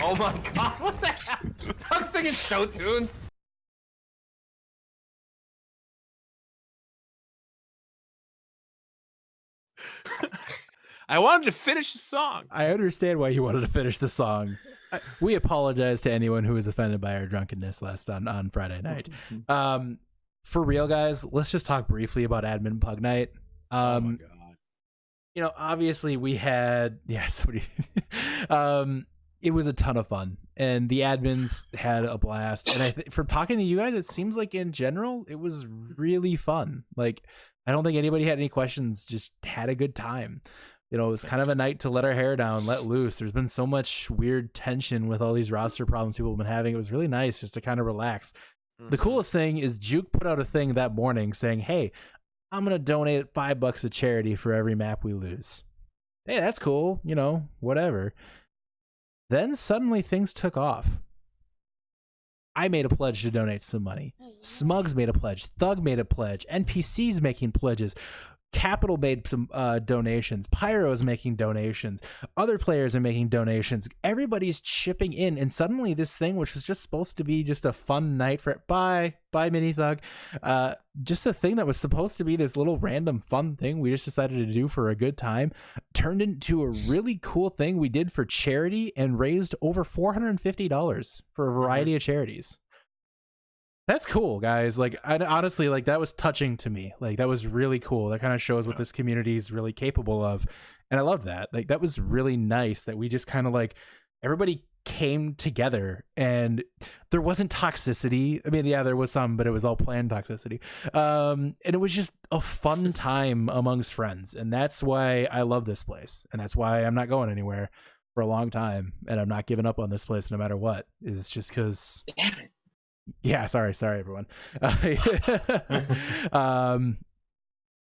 Oh my god, what the hell? I'm singing show tunes. I wanted to finish the song. I understand why you wanted to finish the song. We apologize to anyone who was offended by our drunkenness last on Friday night. For real, guys, let's just talk briefly about Admin Pug Night. Oh my god. You know, obviously we had somebody. It was a ton of fun, and the admins had a blast. And from talking to you guys, it seems like in general it was really fun. Like, I don't think anybody had any questions. Just had a good time. You know, it was kind of a night to let our hair down, let loose. There's been so much weird tension with all these roster problems people have been having. It was really nice just to kind of relax. The coolest thing is Juke put out a thing that morning saying, hey, I'm going to donate $5 to charity for every map we lose. Hey, that's cool. You know, whatever. Then suddenly things took off. I made a pledge to donate some money. Smugs made a pledge. Thug made a pledge. NPC's making pledges. Capital made some donations. Pyro's making donations. Other players are making donations. Everybody's chipping in, and suddenly this thing, which was just supposed to be just a fun night for bye Mini Thug, just a thing that was supposed to be this little random fun thing we just decided to do for a good time, turned into a really cool thing we did for charity and raised over $450 for a variety of charities. That's cool, guys. Like, I honestly, like, that was touching to me. Like, that was really cool. That kind of shows what this community is really capable of. And I love that. Like, that was really nice that we just kind of like, everybody came together and there wasn't toxicity. I mean, yeah, there was some, but it was all planned toxicity. And it was just a fun time amongst friends. And that's why I love this place. And that's why I'm not going anywhere for a long time. And I'm not giving up on this place no matter what. Is just because... Yeah, sorry everyone.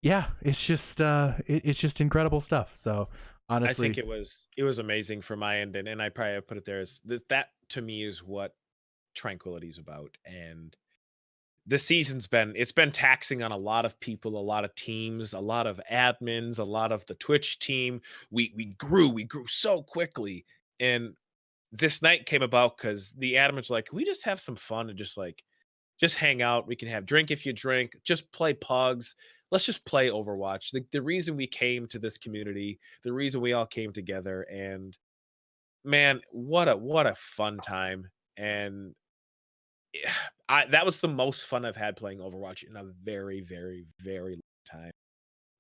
Yeah, it's just incredible stuff. So honestly, I think it was amazing for my end, and I probably put it there as that to me is what Tranquility is about. And the season's been taxing on a lot of people, a lot of teams, a lot of admins, a lot of the Twitch team. We grew so quickly, and this night came about because the admins like, we just have some fun and just hang out. We can have drink if you drink, just play pugs. Let's just play Overwatch. The reason we came to this community, the reason we all came together, and man, what a fun time. And that was the most fun I've had playing Overwatch in a very, very, very long time.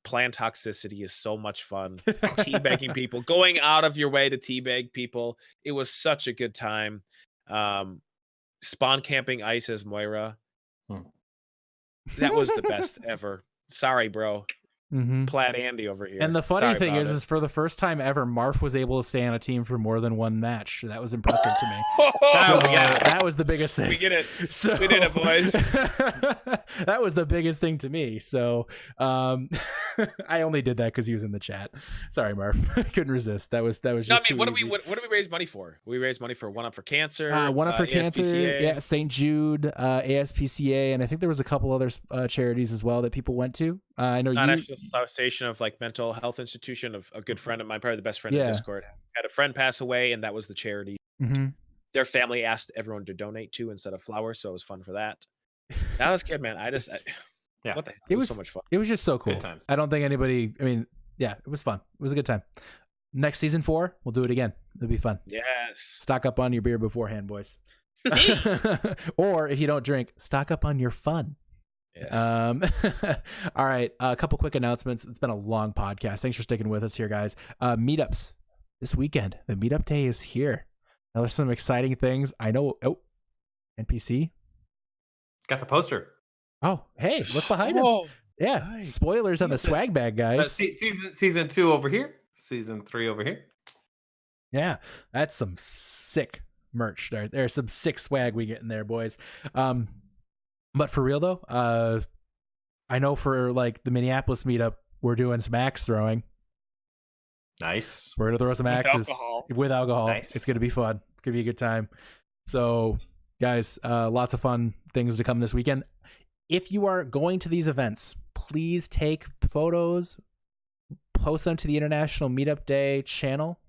Plan toxicity is so much fun. Teabagging people, going out of your way to teabag people. It was such a good time. Spawn camping Ice as Moira. That was the best ever. Sorry, bro. Plaid Andy over here. And the funny thing is for the first time ever, Marf was able to stay on a team for more than one match. That was impressive to me. That was the biggest thing. We get it. We did it, boys. That was the biggest thing to me. So I only did that because he was in the chat. Sorry, Marf. I couldn't resist. That was just. No, I mean, what do we raise money for? We raise money for One Up for Cancer. One Up for Cancer. ASPCA. Yeah, St. Jude, ASPCA, and I think there was a couple other charities as well that people went to. I know National Association of like Mental Health Institution of a good friend of mine, probably the best friend in Discord, had a friend pass away, and that was the charity. Their family asked everyone to donate to instead of flowers, so it was fun for that. That was good, man. What the heck? It was so much fun. It was just so cool. I don't think anybody. I mean, yeah, it was fun. It was a good time. Next season 4, we'll do it again. It'll be fun. Yes. Stock up on your beer beforehand, boys. Or if you don't drink, stock up on your fun. Yes. All right, a couple quick announcements. It's been a long podcast. Thanks for sticking with us here, guys. Meetups this weekend. The meetup day is here. Now there's some exciting things. I know. Oh, NPC got the poster. Oh, hey, look behind him. Yeah, nice. Spoilers on the swag bag, guys. Season 2 over here. Season 3 over here. Yeah, that's some sick merch. There's some sick swag we get in there, boys. But for real though, I know for like the Minneapolis meetup, we're doing some axe throwing. Nice. We're gonna throw some axes with alcohol. Nice. It's gonna be fun. It's gonna be a good time. So, guys, lots of fun things to come this weekend. If you are going to these events, please take photos, post them to the International Meetup Day channel.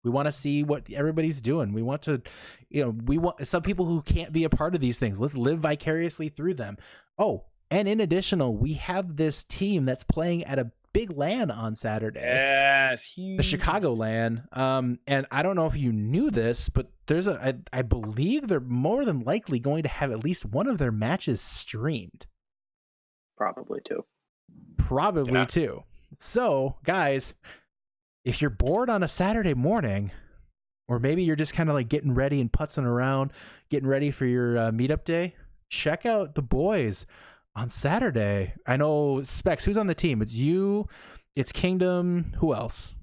We want to see what everybody's doing. We want to, we want some people who can't be a part of these things. Let's live vicariously through them. Oh, and in addition, we have this team that's playing at a big LAN on Saturday. Yes, huge. The Chicago LAN. And I don't know if you knew this, but there's I believe they're more than likely going to have at least one of their matches streamed. Probably two. So, guys, if you're bored on a Saturday morning, or maybe you're just kind of like getting ready and putzing around, getting ready for your meetup day, check out the boys on Saturday. I know Specs, who's on the team? It's you, it's Kingdom, who else?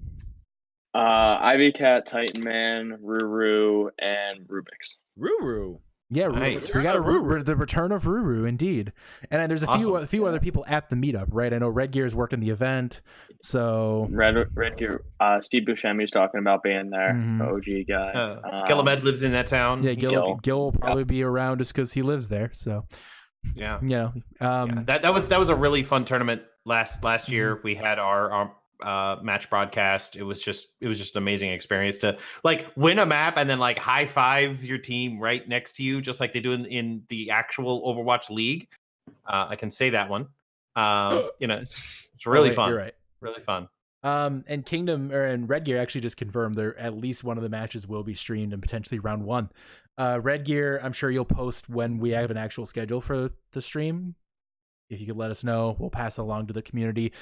Ivy Cat, Titan Man, Ruru, and Rubik's. Ruru. Yeah, Nice. we got the return of Ruru, indeed. And then there's a few other people at the meetup, right? I know Red Gear's working the event, so Red Gear. Steve Buscemi's talking about being there. Mhm. OG guy. Gillimed lives in that town. yeah, Gil Gil. will probably be around just because he lives there. So Yeah. you know, That was a really fun tournament last year. We had our match broadcast. It was just an amazing experience to like win a map and then like high five your team right next to you, just like they do in the actual Overwatch League. I can say that one. It's really fun. You're right. Really fun. And Kingdom and Red Gear actually just confirmed there at least one of the matches will be streamed and potentially round 1. Red Gear, I'm sure you'll post when we have an actual schedule for the stream. If you could let us know, we'll pass it along to the community.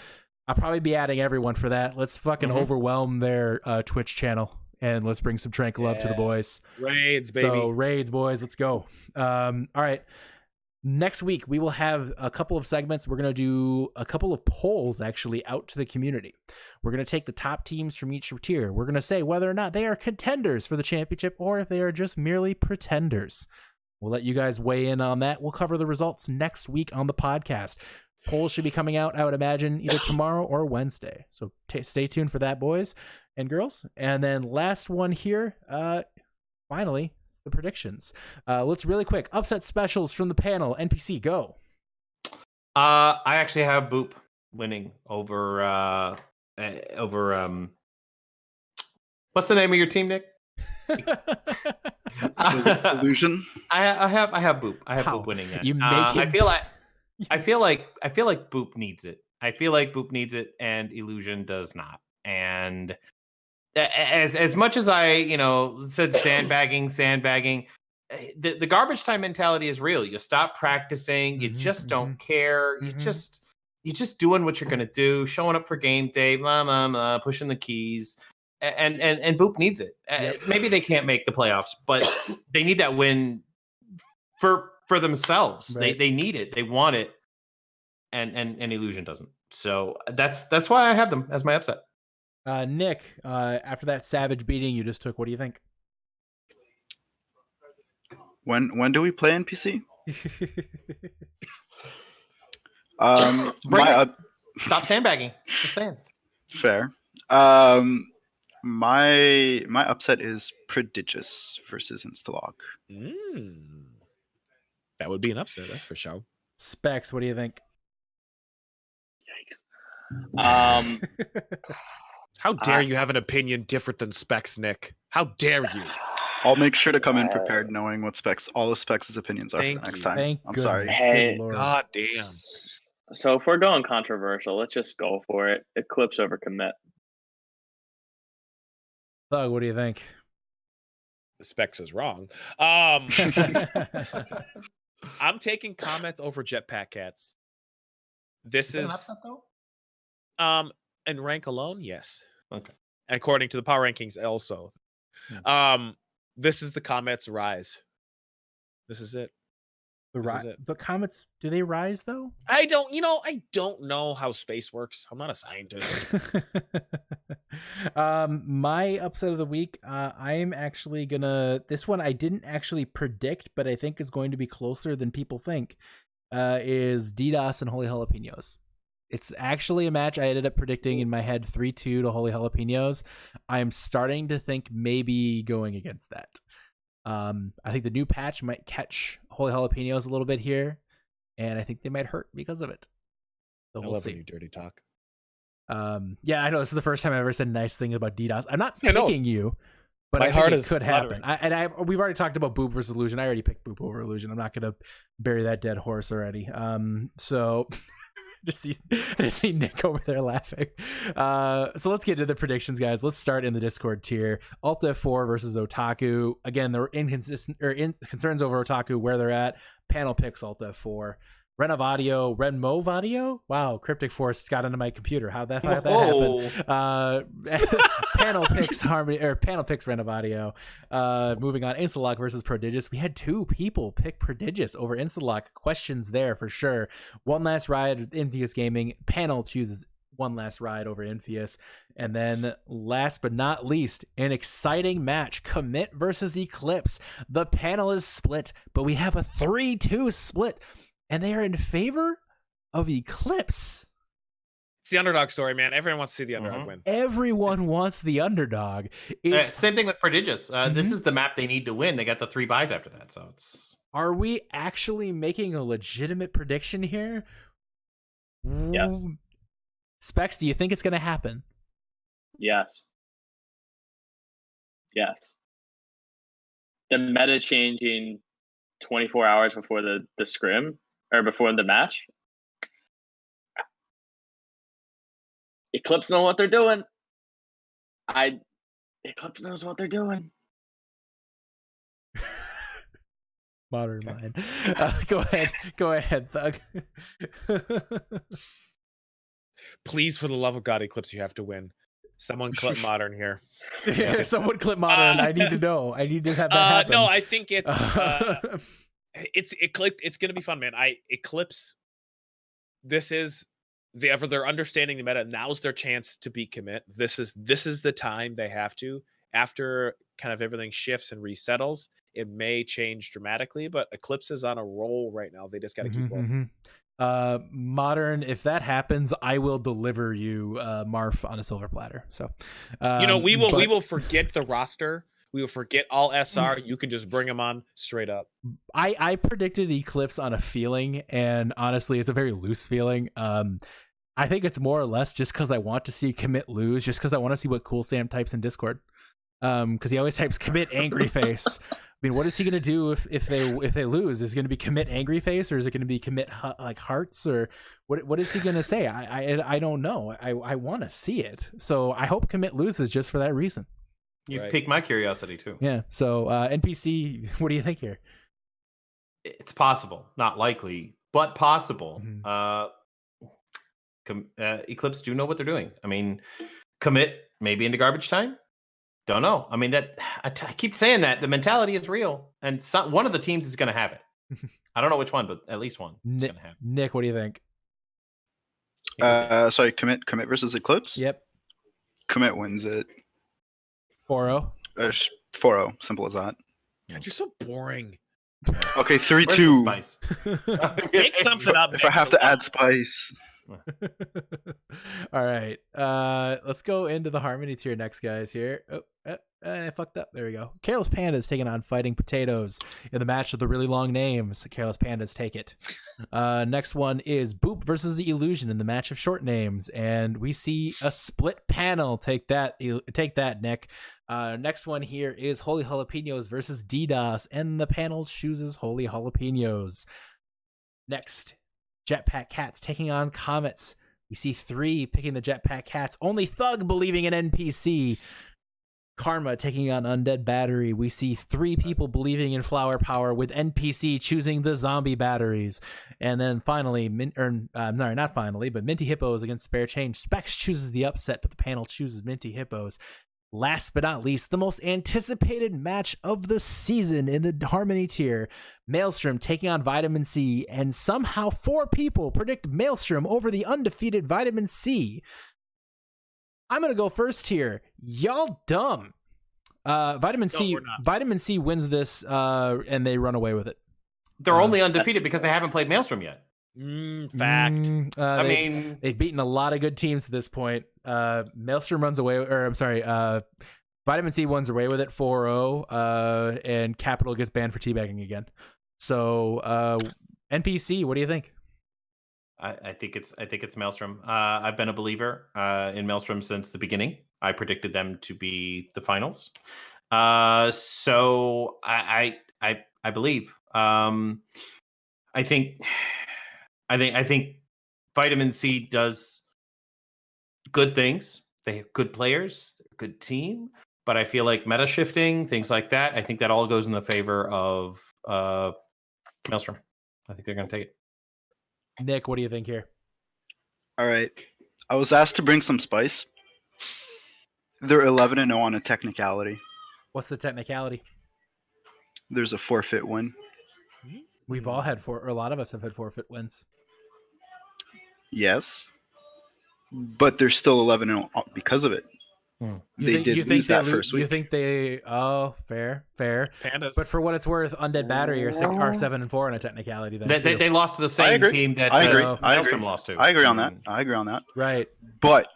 I'll probably be adding everyone for that. Let's fucking overwhelm their Twitch channel and let's bring some tranquil love to the boys. Raids, baby. So raids, boys, let's go. All right. Next week, we will have a couple of segments. We're going to do a couple of polls actually out to the community. We're going to take the top teams from each tier. We're going to say whether or not they are contenders for the championship or if they are just merely pretenders. We'll let you guys weigh in on that. We'll cover the results next week on the podcast. Polls should be coming out, I would imagine, either tomorrow or Wednesday. So stay tuned for that, boys and girls. And then last one here, finally, the predictions. Let's really quick upset specials from the panel. NPC, go. I actually have Boop winning over what's the name of your team, Nick? Illusion. I have Boop. I have How? Boop winning that. You make I him- feel like Boop needs it. I feel like Boop needs it, and Illusion does not. And as much as I, said sandbagging, the garbage time mentality is real. You stop practicing, you just don't care. You just doing what you're gonna do, showing up for game day, blah blah blah, pushing the keys, and Boop needs it. Maybe they can't make the playoffs, but they need that win for themselves. Right. They need it, they want it, and Illusion doesn't. So that's why I have them as my upset. Nick, after that savage beating you just took, what do you think? When do we play NPC? Stop sandbagging. Just saying. Fair. My upset is Prodigious versus Instalog. That would be an upset, that's for sure. Specs, what do you think? How dare you have an opinion different than Specs, Nick? How dare you? I'll make sure to come in prepared, knowing what all of Specs' opinions are for the Thank next you. time. I'm sorry. Hey, God damn. So if we're going controversial, let's just go for it. Eclipse over commit. Thug, what do you think? Specs is wrong. I'm taking comments over Jetpack Cats. This is an upset though? in rank alone, yes. Okay. According to the power rankings, also. This is the Comets rise. This is it. The comets, do they rise though? I don't know how space works. I'm not a scientist. My upset of the week, I'm actually this one I didn't actually predict, but I think is going to be closer than people think, is DDoS and Holy Jalapenos. It's actually a match I ended up predicting in my head 3-2 to Holy Jalapenos. I'm starting to think maybe going against that. I think the new patch might catch Holy Jalapenos a little bit here, and I think they might hurt because of it. So we'll see. You dirty talk. Yeah, I know. This is the first time I've ever said nice things about DDoS. I'm not picking you, but My I think heart it is could happen. fluttering. We've already talked about Boop versus Illusion. I already picked Boop over Illusion. I'm not going to bury that dead horse already. So I just see Nick over there laughing. So let's get into the predictions, guys. Let's start in the Discord tier. Alt F4 versus Otaku. Again, there were concerns over Otaku, where they're at. Panel picks Alt F4. Renmo Audio? Wow, Cryptic Force got into my computer. How'd that happen? Panel picks Renov Audio. Moving on, Instalock versus Prodigious. We had 2 people pick Prodigious over Instalock. Questions there for sure. One last ride, Infamous Gaming. Panel chooses one last ride over Envious. And then last but not least, an exciting match, Commit versus Eclipse. The panel is split, but we have a 3-2 split, and they are in favor of Eclipse. It's the underdog story, man. Everyone wants to see the underdog win. Everyone wants the underdog. Same thing with Prodigious. This is the map they need to win. They got the 3 buys after that, so it's. Are we actually making a legitimate prediction here? Yes. Specs, do you think it's going to happen? Yes. Yes. The meta changing 24 hours before the scrim or before the match. Eclipse know what they're doing. Eclipse knows what they're doing. Modern mind. Go ahead, Thug. Please, for the love of God, Eclipse, you have to win. Someone clip Modern here. Yeah, someone clip Modern. I need to know. I need to have that happen. No, I think it's it's gonna be fun, man. Eclipse. This is they're understanding the meta. Now's their chance to beat Commit. This is the time they have to. After kind of everything shifts and resettles, it may change dramatically, but Eclipse is on a roll right now. They just got to keep rolling. Modern, if that happens, I will deliver you Marf on a silver platter. So we will forget the roster. We will forget all SR. You can just bring them on straight up. I predicted Eclipse on a feeling, and honestly, it's a very loose feeling. I think it's more or less just because I want to see Commit lose, just because I want to see what Cool Sam types in Discord. Because he always types Commit angry face. I mean, what is he gonna do if they lose? Is it gonna be Commit angry face, or is it gonna be Commit like hearts, or what is he gonna say? I don't know. I want to see it, so I hope Commit loses just for that reason. You piqued my curiosity too. Yeah. So NPC, what do you think here? It's possible, not likely, but possible. Eclipse do know what they're doing. I mean, Commit maybe into garbage time. Don't know. I mean, I keep saying that the mentality is real, and one of the teams is going to have it. I don't know which one, but at least one is going to have it. Nick, what do you think? Sorry, Commit versus Eclipse. Yep. Commit wins it. 4-0. 4-0. Simple as that. God, you're so boring. Okay, 3-2. Spice. Make something up. If I have to add spice. All right. Let's go into the Harmony tier next, guys. Here. I fucked up. There we go. Careless Pandas taking on Fighting Potatoes in the match of the really long names. Careless Pandas take it. Next one is Boop versus the Illusion in the match of short names, and we see a split panel. Take that, Nick. Next one here is Holy Jalapenos versus DDoS, and the panel chooses Holy Jalapenos. Next, Jetpack Cats taking on Comets. We see 3 picking the Jetpack Cats. Only Thug believing in NPC. Karma taking on Undead Battery. We see 3 people believing in Flower Power, with NPC choosing the zombie batteries. And then finally, not finally, but Minty Hippos against Spare Change. Specs chooses the upset, but the panel chooses Minty Hippos. Last but not least, the most anticipated match of the season in the Harmony tier. Maelstrom taking on Vitamin C, and somehow 4 people predict Maelstrom over the undefeated Vitamin C. I'm going to go first here. Y'all dumb. Vitamin C wins this, and they run away with it. They're only undefeated because they haven't played Maelstrom yet. Fact. They've beaten a lot of good teams at this point. Maelstrom runs away, or I'm sorry, Vitamin C runs away with it 4-0, and Capital gets banned for teabagging again. So NPC, what do you think? I think it's Maelstrom. I've been a believer in Maelstrom since the beginning. I predicted them to be the finals. So I believe. I think Vitamin C does good things. They have good players, good team, but I feel like meta shifting, things like that, I think that all goes in the favor of Maelstrom. I think they're going to take it. Nick, what do you think here? All right. I was asked to bring some spice. They're 11-0 on a technicality. What's the technicality? There's a forfeit win. We've all had a lot of us have had forfeit wins. Yes. but they're still 11-0 because of it. They did lose that first week. You think they? Oh, fair. Pandas. But for what it's worth, Undead Battery are 7-4 in a technicality. Then They lost to the same team that I agree. Maelstrom lost to. I agree on that. Right. But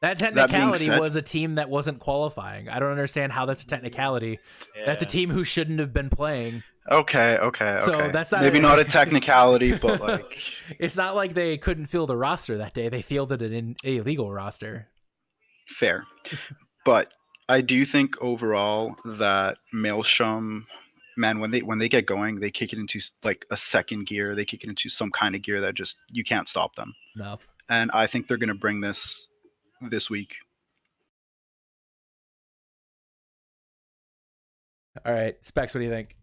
that technicality was a team that wasn't qualifying. I don't understand how that's a technicality. Yeah. That's a team who shouldn't have been playing. Okay. So that's not maybe not a technicality, but like it's not like they couldn't field a roster that day. They fielded an illegal roster. fair. But I do think overall that Maelstrom, man, when they get going, they kick it into like a second gear. They kick it into some kind of gear that just you can't stop them. No. And I think they're going to bring this week. All right, Specs, what do you think?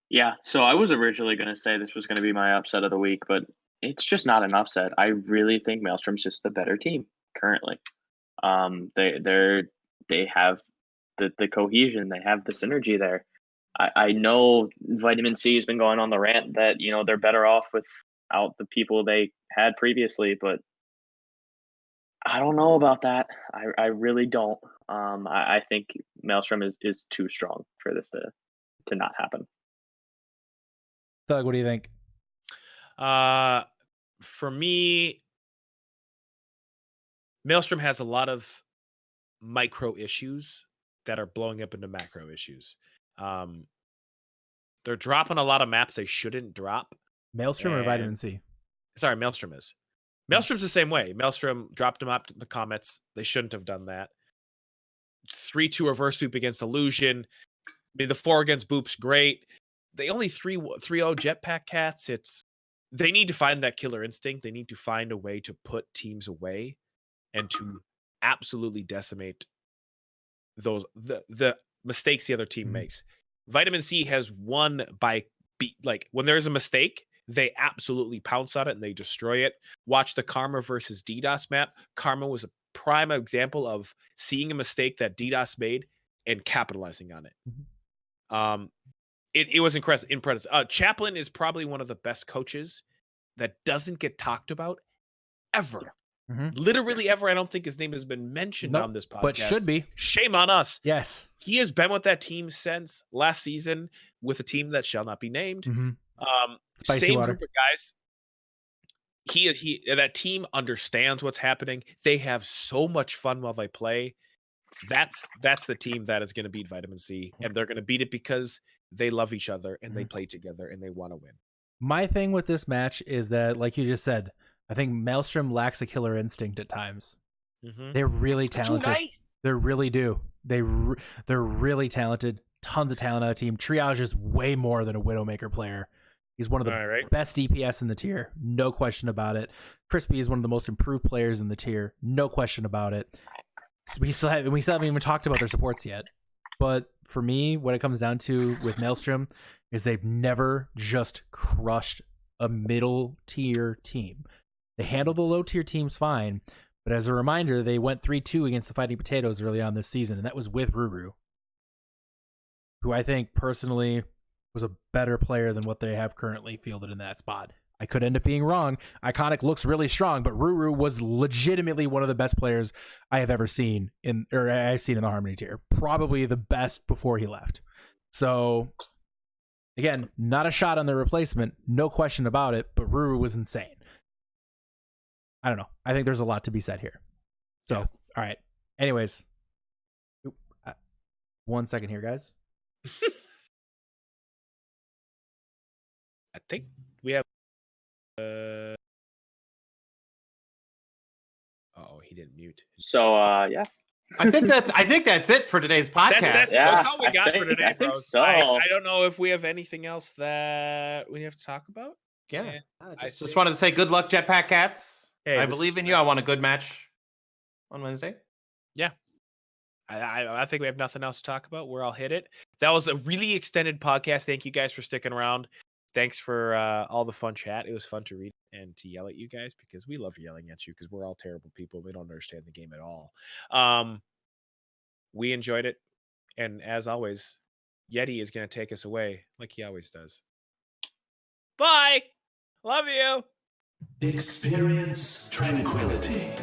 Yeah, so I was originally going to say this was going to be my upset of the week, but it's just not an upset. I really think Maelstrom's just the better team currently. They have the cohesion, they have the synergy there. I know Vitamin C has been going on the rant that they're better off without the people they had previously, but I don't know about that. I really don't. I think Maelstrom is too strong for this to not happen. Doug, what do you think? For me, Maelstrom has a lot of micro issues that are blowing up into macro issues. They're dropping a lot of maps they shouldn't drop. Maelstrom or Vitamin C? Sorry, Maelstrom is. Maelstrom's the same way. Maelstrom dropped them up to the Comets. They shouldn't have done that. 3-2 reverse sweep against Illusion. I mean, the 4 against Boop's great. They only 3-0 Jetpack Cats. They need to find that killer instinct. They need to find a way to put teams away and to absolutely decimate the mistakes the other team makes. Vitamin C has won by when there's a mistake, they absolutely pounce on it and they destroy it. Watch the Karma versus DDoS map. Karma was a prime example of seeing a mistake that DDoS made and capitalizing on it. It was impressive. Chaplin is probably one of the best coaches that doesn't get talked about ever. Literally ever. I don't think his name has been mentioned on this podcast. But should be. Shame on us. Yes. He has been with that team since last season with a team that shall not be named. Spicy Same water. group of guys. That team understands what's happening. They have so much fun while they play. That's the team that is going to beat Vitamin C, and they're going to beat it because they love each other and they play together and they want to win. My thing with this match is that, like you just said, I think Maelstrom lacks a killer instinct at times. They're really talented. Nice. They really do. They're really talented. Tons of talent on the team. Triage is way more than a Widowmaker player. He's one of the best DPS in the tier. No question about it. Crispy is one of the most improved players in the tier. No question about it. We still haven't even talked about their supports yet. But for me, what it comes down to with Maelstrom is they've never just crushed a middle tier team. They handle the low tier teams fine, but as a reminder, they went 3-2 against the Fighting Potatoes early on this season, and that was with Ruru, who I think personally was a better player than what they have currently fielded in that spot. I could end up being wrong. Iconic looks really strong, but Ruru was legitimately one of the best players I have ever seen I've seen in the Harmony tier. Probably the best before he left. So again, not a shot on the replacement, no question about it, but Ruru was insane. I don't know. I think there's a lot to be said here. So, all right. Anyways, 1 second here, guys. I think we have. He didn't mute. So yeah. I think that's it for today's podcast. That's all we got for today, I think bros. so. I don't know if we have anything else that we have to talk about. Yeah. Just wanted to say good luck, Jetpack Cats. Hey, I believe in you. I want a good match on Wednesday. Yeah. I think we have nothing else to talk about. We're all hit it. That was a really extended podcast. Thank you guys for sticking around. Thanks for all the fun chat. It was fun to read and to yell at you guys because we love yelling at you because we're all terrible people. We don't understand the game at all. We enjoyed it. And as always, Yeti is going to take us away like he always does. Bye. Love you. Experience tranquility.